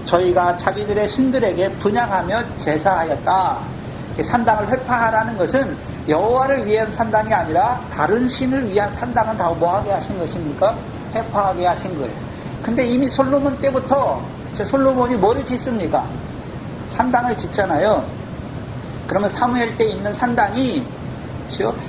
저희가 자기들의 신들에게 분향하며 제사하였다. 산당을 회파하라는 것은 여호와를 위한 산당이 아니라 다른 신을 위한 산당은 다 뭐하게 하신 것입니까? 회파하게 하신 거예요. 근데 이미 솔로몬 때부터 솔로몬이 뭐를 짓습니까? 산당을 짓잖아요. 그러면 사무엘 때 있는 산당이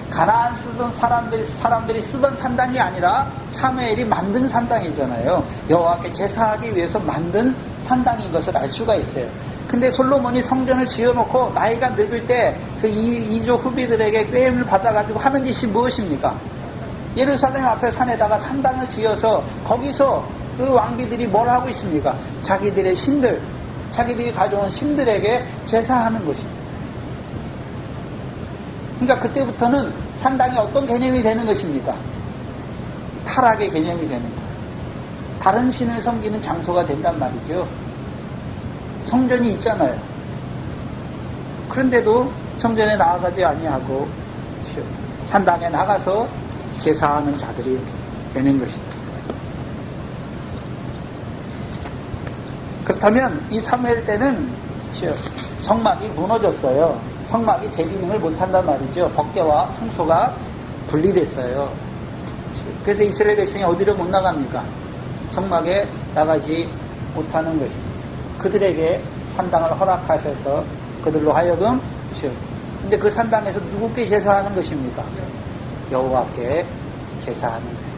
가나안 쓰던 사람들이 쓰던 산당이 아니라 사무엘이 만든 산당이잖아요. 여호와께 제사하기 위해서 만든 산당인 것을 알 수가 있어요. 근데 솔로몬이 성전을 지어놓고 나이가 늙을 때 그 이족 후비들에게 꾀임을 받아가지고 하는 짓이 무엇입니까? 예루살렘 앞에 산에다가 산당을 지어서 거기서 그 왕비들이 뭘 하고 있습니까? 자기들의 신들, 자기들이 가져온 신들에게 제사하는 것입니다. 그러니까 그때부터는 산당이 어떤 개념이 되는 것입니까? 타락의 개념이 되는 거예요. 다른 신을 섬기는 장소가 된단 말이죠. 성전이 있잖아요. 그런데도 성전에 나아가지 아니하고 산당에 나가서 제사하는 자들이 되는 것입니다. 그렇다면 이 사무엘 때는 성막이 무너졌어요. 성막이 제 기능을 못한단 말이죠. 법궤와 성소가 분리됐어요. 그래서 이스라엘 백성이 어디로 못 나갑니까? 성막에 나가지 못하는 것입니다. 그들에게 산당을 허락하셔서 그들로 하여금 근데 그 산당에서 누구께 제사하는 것입니까? 여호와께 제사하는 거예요.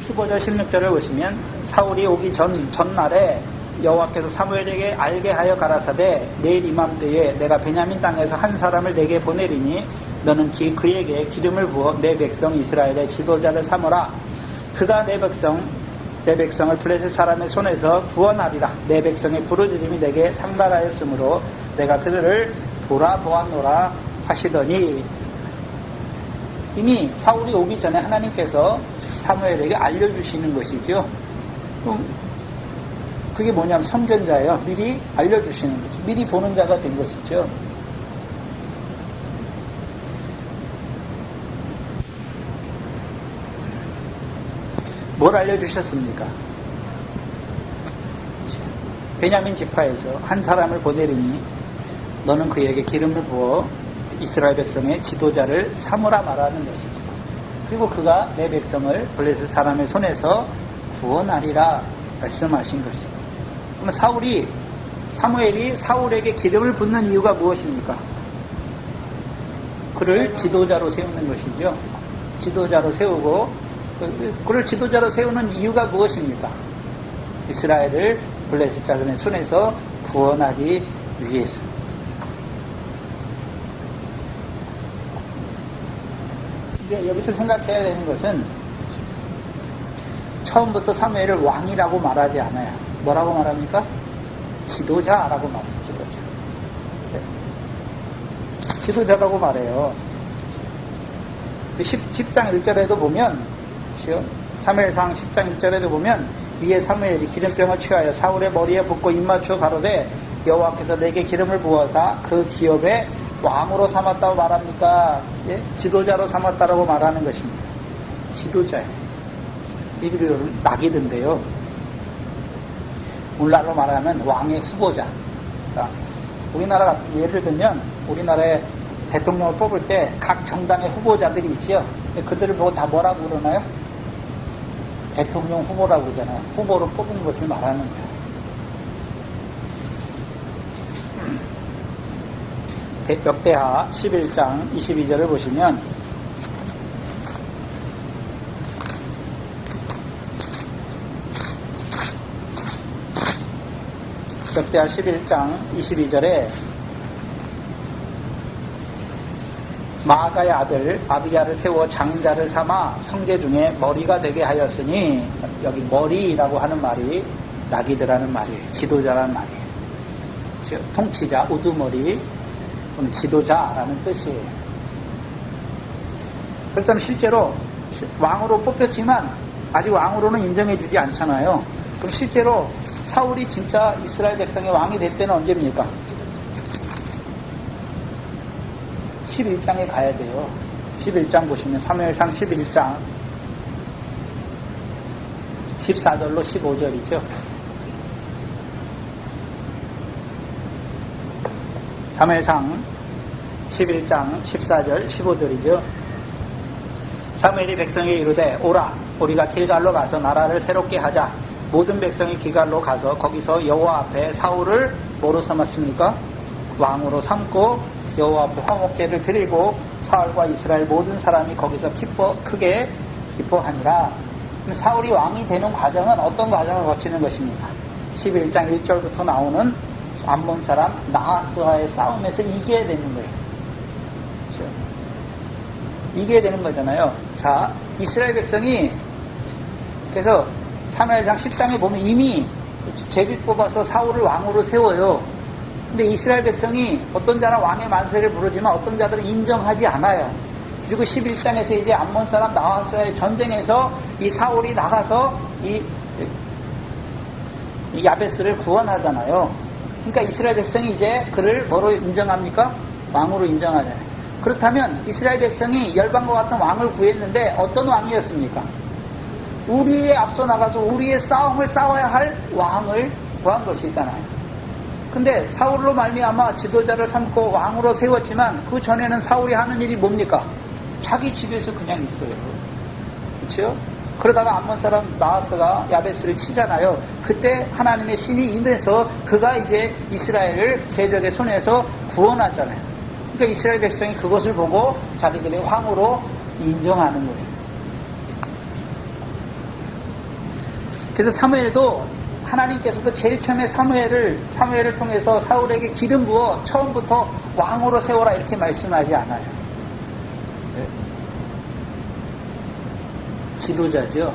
15절 16절을 보시면 사울이 오기 전날에 여호와께서 사무엘에게 알게 하여 가라사대 내일 이맘때에 내가 베냐민 땅에서 한 사람을 내게 보내리니 너는 그에게 기름을 부어 내 백성 이스라엘의 지도자를 삼으라. 그가 내 백성을 블레셋 사람의 손에서 구원하리라. 내 백성의 부르짖음이 내게 상달하였으므로 내가 그들을 돌아보았노라 하시더니 이미 사울이 오기 전에 하나님께서 사무엘에게 알려주시는 것이죠. 그게 뭐냐면 선견자예요. 미리 알려주시는 거죠. 미리 보는 자가 된 것이죠. 뭘 알려주셨습니까? 베냐민 지파에서 한 사람을 보내리니 너는 그에게 기름을 부어 이스라엘 백성의 지도자를 삼으라 말하는 것이죠. 그리고 그가 내 백성을 블레셋 사람의 손에서 구원하리라 말씀하신 것이죠. 그러면 사무엘이 사울에게 기름을 붓는 이유가 무엇입니까? 그를 지도자로 세우는 것이죠. 지도자로 세우고 그를 지도자로 세우는 이유가 무엇입니까? 이스라엘을 블레셋 자손의 손에서 구원하기 위해서. 근데 여기서 생각해야 되는 것은 처음부터 사무엘을 왕이라고 말하지 않아요. 뭐라고 말합니까? 지도자라고 말해요. 지도자라고 말해요. 10장 1절에도 보면 사무엘상 10장 1절에도 보면 위에 사무엘이 기름병을 취하여 사울의 머리에 붓고 입맞추어 가로되 여호와께서 내게 기름을 부어사 그 기업에 왕으로 삼았다고 말합니까? 예? 지도자로 삼았다라고 말하는 것입니다. 지도자예요. 이비리오는 낙이던데요. 오늘날로 말하면 왕의 후보자. 자, 우리나라 같은 예를 들면 우리나라의 대통령을 뽑을 때 각 정당의 후보자들이 있지요. 그들을 보고 다 뭐라고 그러나요? 대통령 후보라고 그러잖아요. 후보로 뽑은 것을 말하는 거예요. 역대하 11장 22절을 보시면 역대하 11장 22절에 마아가의 아들 아비야를 세워 장자를 삼아 형제 중에 머리가 되게 하였으니, 여기 머리라고 하는 말이 나기드라는 말이에요. 지도자라는 말이에요. 즉 통치자, 우두머리 또는 지도자라는 뜻이에요. 그렇다면 실제로 왕으로 뽑혔지만 아직 왕으로는 인정해주지 않잖아요. 그럼 실제로 사울이 진짜 이스라엘 백성의 왕이 될 때는 언제입니까? 11장에 가야 돼요. 11장 보시면 사무엘상 11장 14절로 15절이죠. 사무엘상 11장 14절 15절이죠. 사무엘이 백성에게 이르되 오라 우리가 길갈로 가서 나라를 새롭게 하자. 모든 백성이 길갈로 가서 거기서 여호와 앞에 사울을 뭐로 삼았습니까? 왕으로 삼고 여호와 앞에 화목제를 드리고 사울과 이스라엘 모든 사람이 거기서 크게 기뻐하니라. 그럼 사울이 왕이 되는 과정은 어떤 과정을 거치는 것입니까? 11장 1절부터 나오는 암몬 사람 나하스와의 싸움에서 이겨야 되는 거예요. 그렇죠? 이겨야 되는 거잖아요. 자, 이스라엘 백성이 그래서 사무엘상 10장에 보면 이미 제비 뽑아서 사울을 왕으로 세워요. 근데 이스라엘 백성이 어떤 자는 왕의 만세를 부르지만 어떤 자들은 인정하지 않아요. 그리고 11장에서 이제 암몬 사람 나하스와의 전쟁에서 이 사울이 나가서 이 야베스를 구원하잖아요. 그러니까 이스라엘 백성이 이제 그를 뭐로 인정합니까? 왕으로 인정하잖아요. 그렇다면 이스라엘 백성이 열방과 같은 왕을 구했는데 어떤 왕이었습니까? 우리에 앞서 나가서 우리의 싸움을 싸워야 할 왕을 구한 것이잖아요. 근데 사울로 말미암아 지도자를 삼고 왕으로 세웠지만 그 전에는 사울이 하는 일이 뭡니까? 자기 집에서 그냥 있어요. 그렇죠? 그러다가 암몬 사람 나하스가 야베스를 치잖아요. 그때 하나님의 신이 임해서 그가 이제 이스라엘을 대적의 손에서 구원하잖아요. 그러니까 이스라엘 백성이 그것을 보고 자기들의 왕으로 인정하는 거예요. 그래서 사무엘도 하나님께서도 제일 처음에 사무엘을 통해서 사울에게 기름 부어 처음부터 왕으로 세워라 이렇게 말씀하지 않아요. 네. 지도자죠.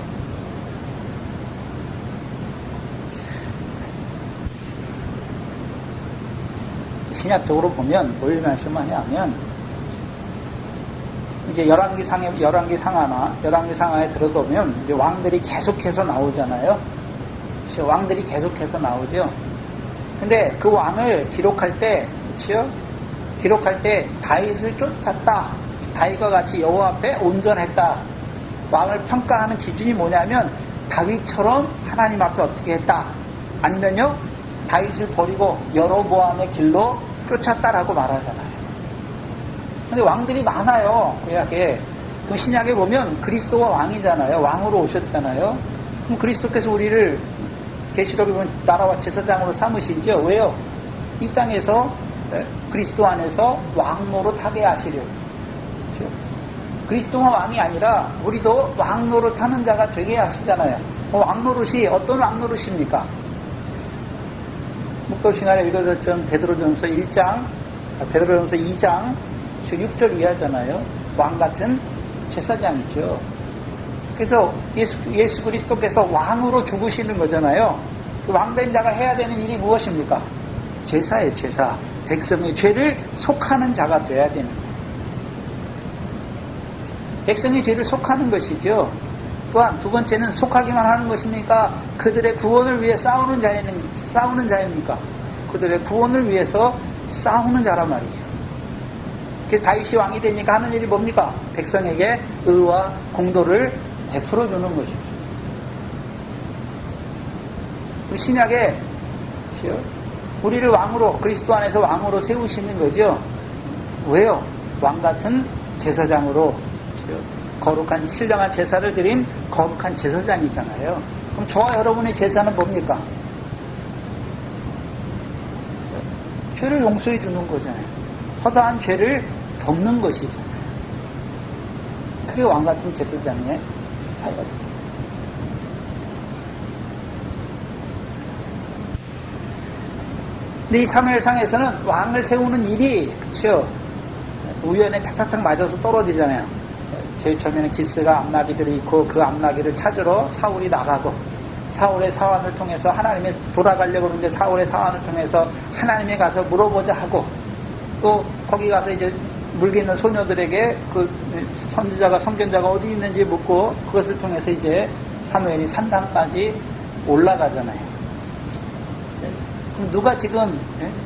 신약적으로 보면 뭘 말씀하냐면 이제 열왕기 상하에 들어보면 이제 왕들이 계속해서 나오잖아요. 왕들이 계속해서 나오죠. 근데 그 왕을 기록할 때, 그렇죠? 기록할 때 다윗을 쫓았다. 다윗과 같이 여호와 앞에 온전했다. 왕을 평가하는 기준이 뭐냐면 다윗처럼 하나님 앞에 어떻게 했다. 아니면요, 다윗을 버리고 여로보암의 길로 쫓았다라고 말하잖아요. 근데 왕들이 많아요. 구약에. 그럼 신약에 보면 그리스도가 왕이잖아요. 왕으로 오셨잖아요. 그럼 그리스도께서 우리를 계시록에 보면 나라와 제사장으로 삼으시죠. 왜요? 이 땅에서 그리스도 안에서 왕노로 타게 하시려고. 그렇죠? 그리스도가 왕이 아니라 우리도 왕노로 타는 자가 되게 하시잖아요. 왕노릇이 어떤 왕노릇입니까? 목도 시간에 읽어줬던 베드로전서 2장 6절 이하잖아요. 왕 같은 제사장이죠. 그래서 예수 그리스도께서 왕으로 죽으시는 거잖아요. 그 왕된 자가 해야 되는 일이 무엇입니까? 제사예요, 제사. 백성의 죄를 속하는 자가 되어야 되는 거예요. 백성의 죄를 속하는 것이죠. 또한 두 번째는 속하기만 하는 것입니까? 그들의 구원을 위해 싸우는 자입니까? 그들의 구원을 위해서 싸우는 자란 말이죠. 그래서 다윗이 왕이 되니까 하는 일이 뭡니까? 백성에게 의와 공도를 베풀어 주는 것이죠. 신약에 그렇죠? 우리를 왕으로 그리스도 안에서 왕으로 세우시는 거죠. 왜요? 왕 같은 제사장으로 그렇죠? 거룩한 신령한 제사를 드린 거룩한 제사장이잖아요. 그럼 저와 여러분의 제사는 뭡니까? 죄를 용서해 주는 거잖아요. 허다한 죄를 덮는 것이잖아요. 그게 왕 같은 제사장의 사역입니다. 근데 이 사무엘상에서는 왕을 세우는 일이 그렇죠. 우연에 탁탁탁 맞아서 떨어지잖아요. 제일 처음에는 기스가 암나기들이 있고 그 암나기를 찾으러 사울이 나가고 사울의 사환을 통해서 하나님의 돌아가려고 하는데 사울의 사환을 통해서 하나님에 가서 물어보자 하고 또 거기 가서 이제 물게 있는 소녀들에게 그 선지자가 성전자가 어디 있는지 묻고 그것을 통해서 이제 사무엘이 산당까지 올라가잖아요. 그럼 누가 지금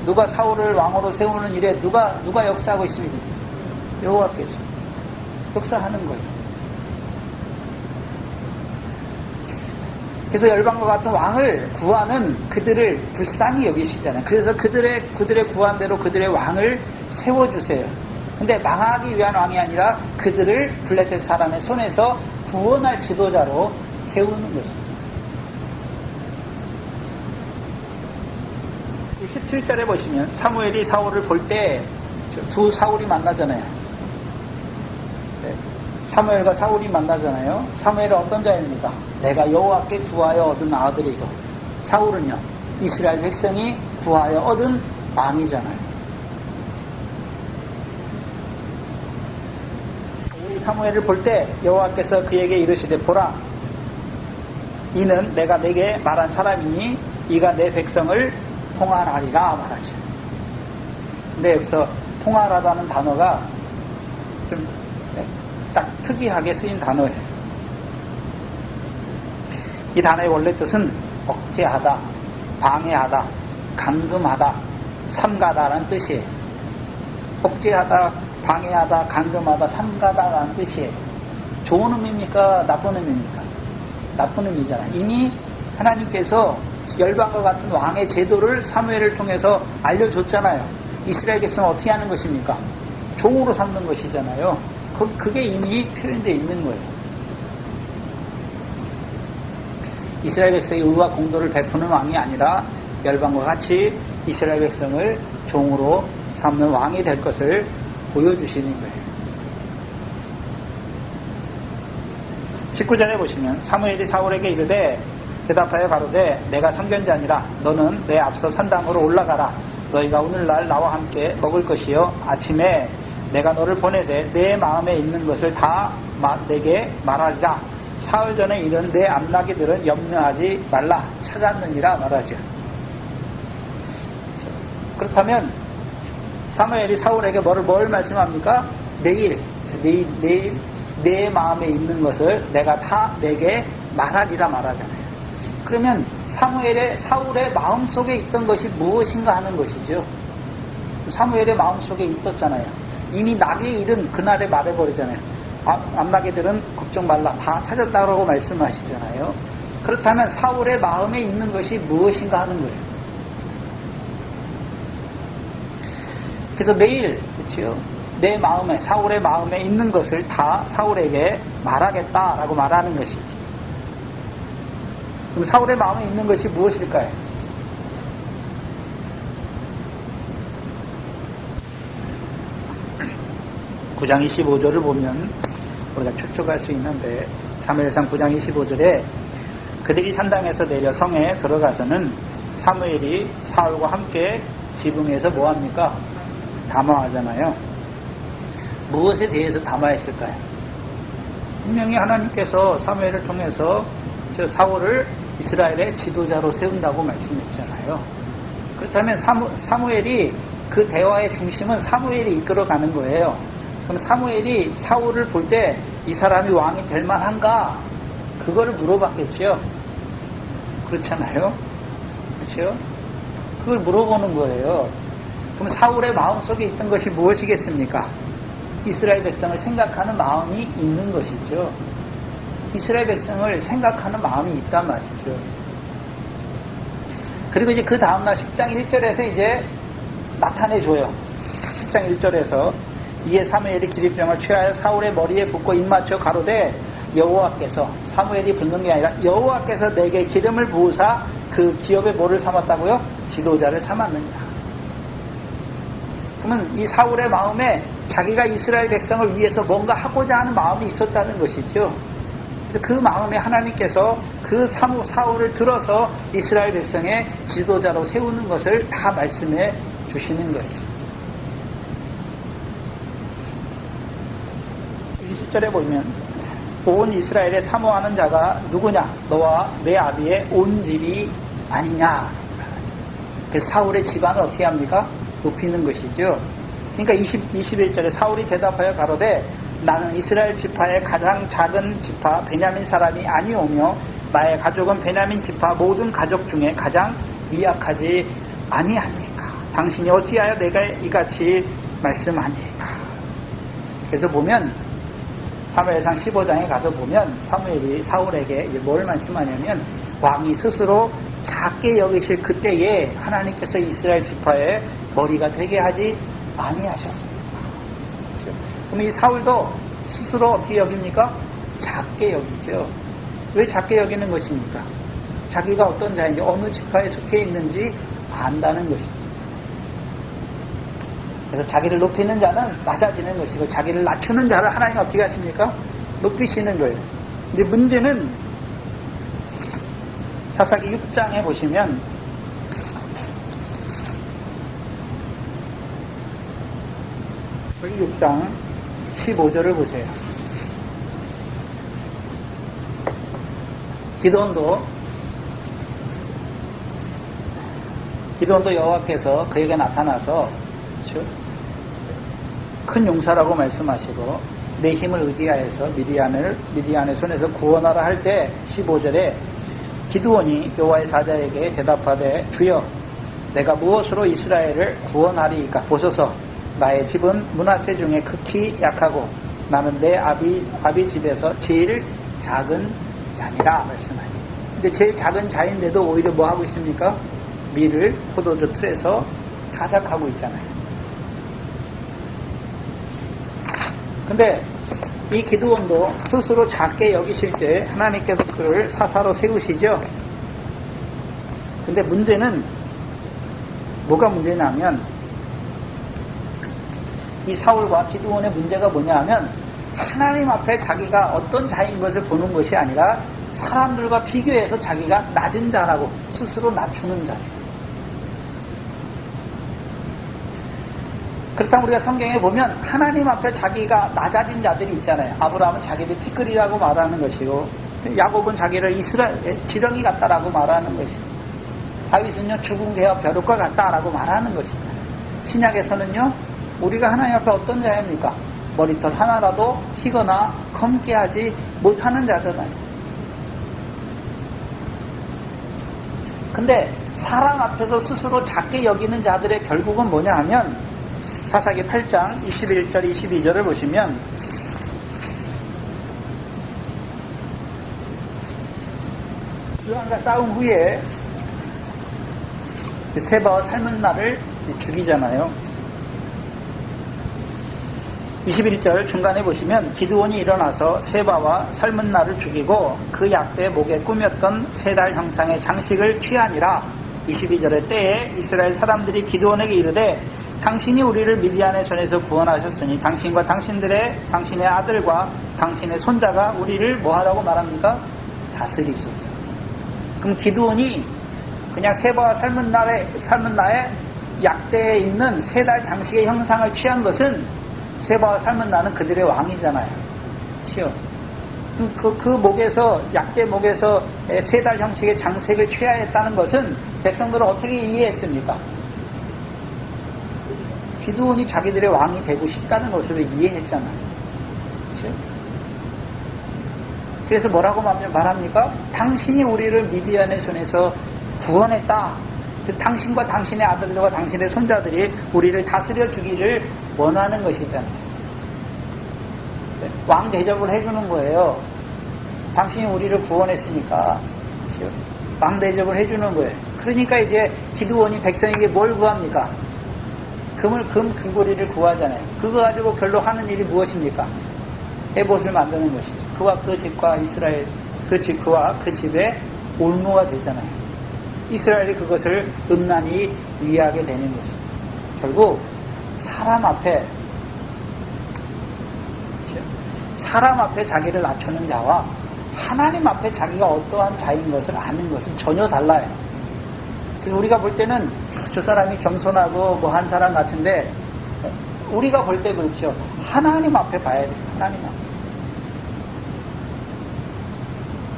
누가 사울을 왕으로 세우는 일에 누가 역사하고 있습니다. 여호와께서 역사하는 거예요. 그래서 열방과 같은 왕을 구하는 그들을 불쌍히 여기시잖아요. 그래서 그들의 구한대로 그들의 왕을 세워주세요. 근데 망하기 위한 왕이 아니라 그들을 블레셋 사람의 손에서 구원할 지도자로 세우는 것입니다. 17절에 보시면 사무엘이 사울을 볼 때 두 사울이 만나잖아요. 사무엘과 사울이 만나잖아요. 사무엘은 어떤 자입니까? 내가 여호와께 구하여 얻은 아들이고 사울은요 이스라엘 백성이 구하여 얻은 왕이잖아요. 우리 사무엘을 볼 때 여호와께서 그에게 이르시되 보라 이는 내가 내게 말한 사람이니 이가 내 백성을 통할하리라 말하죠. 근데 여기서 통할하다는 단어가 좀 딱 특이하게 쓰인 단어예요. 이 단어의 원래 뜻은 억제하다, 방해하다, 감금하다, 삼가다라는 뜻이에요. 억제하다, 방해하다, 감금하다, 삼가다라는 뜻이에요. 좋은 의미입니까? 나쁜 의미입니까? 나쁜 의미잖아요. 이미 하나님께서 열방과 같은 왕의 제도를 사무엘을 통해서 알려줬잖아요. 이스라엘 백성은 어떻게 하는 것입니까? 종으로 삼는 것이잖아요. 그게 이미 표현되어 있는 거예요. 이스라엘 백성의 의와 공도를 베푸는 왕이 아니라 열방과 같이 이스라엘 백성을 종으로 삼는 왕이 될 것을 보여주시는 거예요. 19절에 보시면 사무엘이 사울에게 이르되 대답하여 가로되 내가 선견자니라 너는 내 앞서 산당으로 올라가라. 너희가 오늘날 나와 함께 먹을 것이요 아침에 내가 너를 보내되 내 마음에 있는 것을 다 내게 말하리라. 사흘 전에 이른 내 암나기들은 염려하지 말라. 찾았느니라 말하죠. 그렇다면 사무엘이 사울에게 뭘 말씀합니까? 내일 내 마음에 있는 것을 내가 다 내게 말하리라 말하잖아요. 그러면 사울의 마음속에 있던 것이 무엇인가 하는 것이죠. 사무엘의 마음속에 있었잖아요. 이미 낙이 이른 그날에 말해버리잖아요. 암나기들은 걱정 말라. 다 찾았다고 말씀하시잖아요. 그렇다면 사울의 마음에 있는 것이 무엇인가 하는 거예요. 그래서 내일 그렇죠? 내 마음에 사울의 마음에 있는 것을 다 사울에게 말하겠다라고 말하는 것이. 그럼 사울의 마음에 있는 것이 무엇일까요? 9장 25절을 보면 우리가 추측할 수 있는데 사무엘상 9장 25절에 그들이 산당에서 내려 성에 들어가서는 사무엘이 사울과 함께 지붕에서 뭐합니까? 담화하잖아요. 무엇에 대해서 담화했을까요? 분명히 하나님께서 사무엘을 통해서 사울을 이스라엘의 지도자로 세운다고 말씀했잖아요. 그렇다면 사무엘이 그 대화의 중심은 사무엘이 이끌어가는 거예요. 그럼 사무엘이 사울을 볼 때 이 사람이 왕이 될 만한가? 그거를 물어봤겠죠. 그렇잖아요. 그렇죠? 그걸 물어보는 거예요. 그럼 사울의 마음속에 있던 것이 무엇이겠습니까? 이스라엘 백성을 생각하는 마음이 있는 것이죠. 이스라엘 백성을 생각하는 마음이 있단 말이죠. 그리고 이제 그 다음날 10장 1절에서 이제 나타내줘요. 10장 1절에서 이에 사무엘이 기립병을 취하여 사울의 머리에 붓고 입맞춰 가로되 여호와께서, 사무엘이 붓는 게 아니라 여호와께서 내게 기름을 부으사 그 기업에 뭐를 삼았다고요? 지도자를 삼았느니라. 그러면 이 사울의 마음에 자기가 이스라엘 백성을 위해서 뭔가 하고자 하는 마음이 있었다는 것이죠. 그래서 그 마음에 하나님께서 그 사울을 들어서 이스라엘 백성의 지도자로 세우는 것을 다 말씀해 주시는 거예요. 20절에 보면 온 이스라엘에 사모하는 자가 누구냐? 너와 내 아비의 온 집이 아니냐? 그래서 사울의 집안을 어떻게 합니까? 높이는 것이죠. 그러니까 21절에 사울이 대답하여 가로되 나는 이스라엘 지파의 가장 작은 지파 베냐민 사람이 아니오며 나의 가족은 베냐민 지파 모든 가족 중에 가장 미약하지 아니하니까 당신이 어찌하여 내가 이같이 말씀하니까. 그래서 보면 사무엘상 15장에 가서 보면 사무엘이 사울에게 이제 뭘 말씀하냐면 왕이 스스로 작게 여기실 그때에 하나님께서 이스라엘 지파의 머리가 되게 하지 아니하셨습니다. 그럼 이 사울도 스스로 어떻게 여깁니까? 작게 여기죠. 왜 작게 여기는 것입니까? 자기가 어떤 자인지 어느 지파에 속해 있는지 안다는 것입니다. 그래서 자기를 높이는 자는 낮아지는 것이고 자기를 낮추는 자를 하나님 어떻게 하십니까? 높이시는 거예요. 근데 문제는 사사기 6장에 보시면 여기 6장 15절을 보세요. 기드온도 여호와께서 그에게 나타나서 큰 용사라고 말씀하시고 내 힘을 의지하여서 미디안의 손에서 구원하라 할 때 15절에 기드온이 여호와의 사자에게 대답하되 주여 내가 무엇으로 이스라엘을 구원하리이까 보소서 나의 집은 므낫세 중에 극히 약하고 나는 내 아비 집에서 제일 작은 자니라 말씀하지. 근데 제일 작은 자인데도 오히려 뭐 하고 있습니까? 밀을 포도주 틀에서 타작하고 있잖아요. 근데 이 기드온도 스스로 작게 여기실 때 하나님께서 그를 사사로 세우시죠. 근데 문제는 뭐가 문제냐면 이 사울과 기드온의 문제가 뭐냐 하면 하나님 앞에 자기가 어떤 자인 것을 보는 것이 아니라 사람들과 비교해서 자기가 낮은 자라고 스스로 낮추는 자예요. 그렇다면 우리가 성경에 보면 하나님 앞에 자기가 낮아진 자들이 있잖아요. 아브라함은 자기를 티끌이라고 말하는 것이고 야곱은 자기를 이스라엘 지렁이 같다라고 말하는 것이고 다윗은요 죽은 개와 벼룩과 같다라고 말하는 것이잖아요. 신약에서는요 우리가 하나님 앞에 어떤 자입니까? 머리털 하나라도 희거나 검게 하지 못하는 자잖아요. 근데 사랑 앞에서 스스로 작게 여기는 자들의 결국은 뭐냐 하면 사사기 8장 21절 22절을 보시면 유한과 싸움 후에 세바와 살문나를 죽이잖아요. 21절 중간에 보시면 기드온이 일어나서 세바와 살문나를 죽이고 그 약대 목에 꾸몄던 세 달 형상의 장식을 취하니라. 22절의 때에 이스라엘 사람들이 기드온에게 이르되 당신이 우리를 미디안의 손에서 구원하셨으니 당신과 당신의 아들과 당신의 손자가 우리를 뭐하라고 말합니까? 다스리소서. 그럼 기드온이 그냥 세바와 살문나의 약대에 있는 세 달 장식의 형상을 취한 것은 세바와 살문나는 그들의 왕이잖아요. 그렇죠? 그 목에서 약대 목에서 세 달 형식의 장식을 취해야 했다는 것은 백성들은 어떻게 이해했습니까? 기드온이 자기들의 왕이 되고 싶다는 것으로 이해했잖아요. 그렇죠? 그래서 뭐라고 말합니까? 당신이 우리를 미디안의 손에서 구원했다. 그래서 당신과 당신의 아들들과 당신의 손자들이 우리를 다스려 주기를 원하는 것이잖아요. 왕 대접을 해주는 거예요. 당신이 우리를 구원했으니까 왕 대접을 해주는 거예요. 그러니까 이제 기드온이 백성에게 뭘 구합니까? 금고리를 구하잖아요. 그거 가지고 결로 하는 일이 무엇입니까? 에봇을 만드는 것이죠. 그와 그 집과 이스라엘, 그와 그 집의 올무가 되잖아요. 이스라엘이 그것을 음란히 위하게 되는 것이죠. 결국 사람 앞에 자기를 낮추는 자와 하나님 앞에 자기가 어떠한 자인 것을 아는 것은 전혀 달라요. 그래서 우리가 볼 때는 저 사람이 겸손하고 뭐 한 사람 같은데, 우리가 볼 때 그렇죠. 하나님 앞에 봐야 돼요. 하나님 앞에.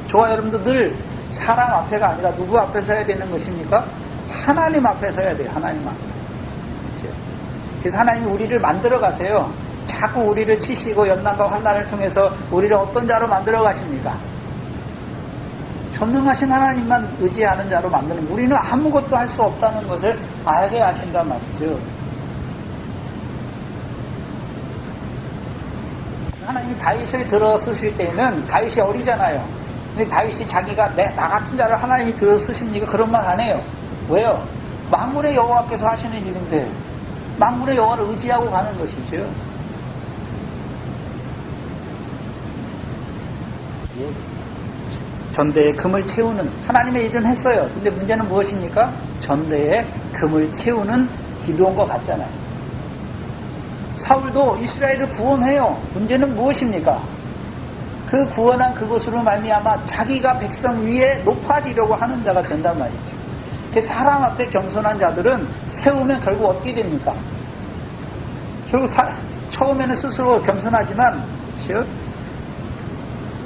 저와 여러분도 늘 사람 앞에가 아니라 누구 앞에 서야 되는 것입니까? 하나님 앞에 서야 돼요. 하나님 앞에. 그렇죠? 그래서 하나님이 우리를 만들어 가세요. 자꾸 우리를 치시고 연난과 환난을 통해서 우리를 어떤 자로 만들어 가십니까? 전능하신 하나님만 의지하는 자로 만드는, 우리는 아무것도 할 수 없다는 것을 알게 하신단 말이죠. 하나님이 다윗을 들어 쓰실 때는 다윗이 어리잖아요. 근데 다윗이 자기가 나 같은 자를 하나님이 들어 쓰십니까? 그런 말 안 해요. 왜요? 만군의 여호와께서 하시는 일인데 만군의 여호와를 의지하고 가는 것이죠. 전대에 금을 채우는 하나님의 일은 했어요. 근데 문제는 무엇입니까? 전대에 금을 채우는 기드온과 같잖아요. 사울도 이스라엘을 구원해요. 문제는 무엇입니까? 그 구원한 그것으로 말미암아 자기가 백성 위에 높아지려고 하는 자가 된단 말이죠. 그 사람 앞에 겸손한 자들은 세우면 결국 어떻게 됩니까? 결국 처음에는 스스로 겸손하지만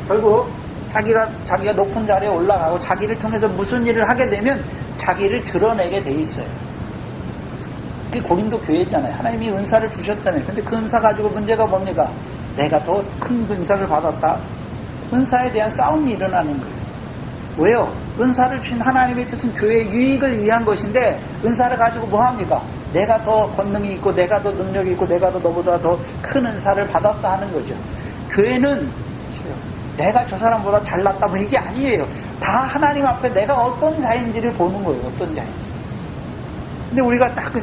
결국 자기가 높은 자리에 올라가고 자기를 통해서 무슨 일을 하게 되면 자기를 드러내게 돼 있어요. 그게 고린도 교회잖아요. 하나님이 은사를 주셨잖아요. 근데 그 은사 가지고 문제가 뭡니까? 내가 더 큰 은사를 받았다. 은사에 대한 싸움이 일어나는 거예요. 왜요? 은사를 주신 하나님의 뜻은 교회의 유익을 위한 것인데 은사를 가지고 뭐 합니까? 내가 더 권능이 있고 내가 더 능력이 있고 내가 더 너보다 더 큰 은사를 받았다 하는 거죠. 교회는 내가 저 사람보다 잘났다 뭐 이게 아니에요. 다 하나님 앞에 내가 어떤 자인지를 보는 거예요. 어떤 자인지. 근데 우리가 딱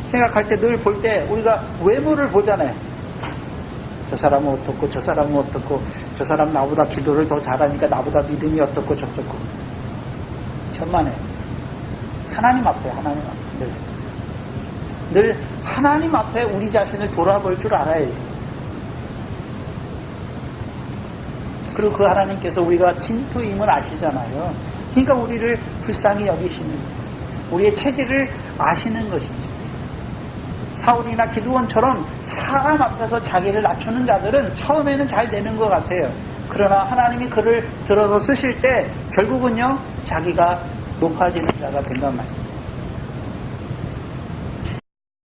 생각할 때 늘 볼 때 우리가 외모를 보잖아요. 저 사람은 어떻고 저 사람은 어떻고 저 사람 나보다 기도를 더 잘하니까 나보다 믿음이 어떻고 저쩌고. 천만에 하나님 앞에 늘 하나님 앞에 우리 자신을 돌아볼 줄 알아야 돼요. 그리고 그 하나님께서 우리가 진토임을 아시잖아요. 그러니까 우리를 불쌍히 여기시는, 우리의 체질을 아시는 것이죠. 사울이나 기드온처럼 사람 앞에서 자기를 낮추는 자들은 처음에는 잘 되는 것 같아요. 그러나 하나님이 그를 들어서 쓰실 때 결국은요 자기가 높아지는 자가 된단 말이에요.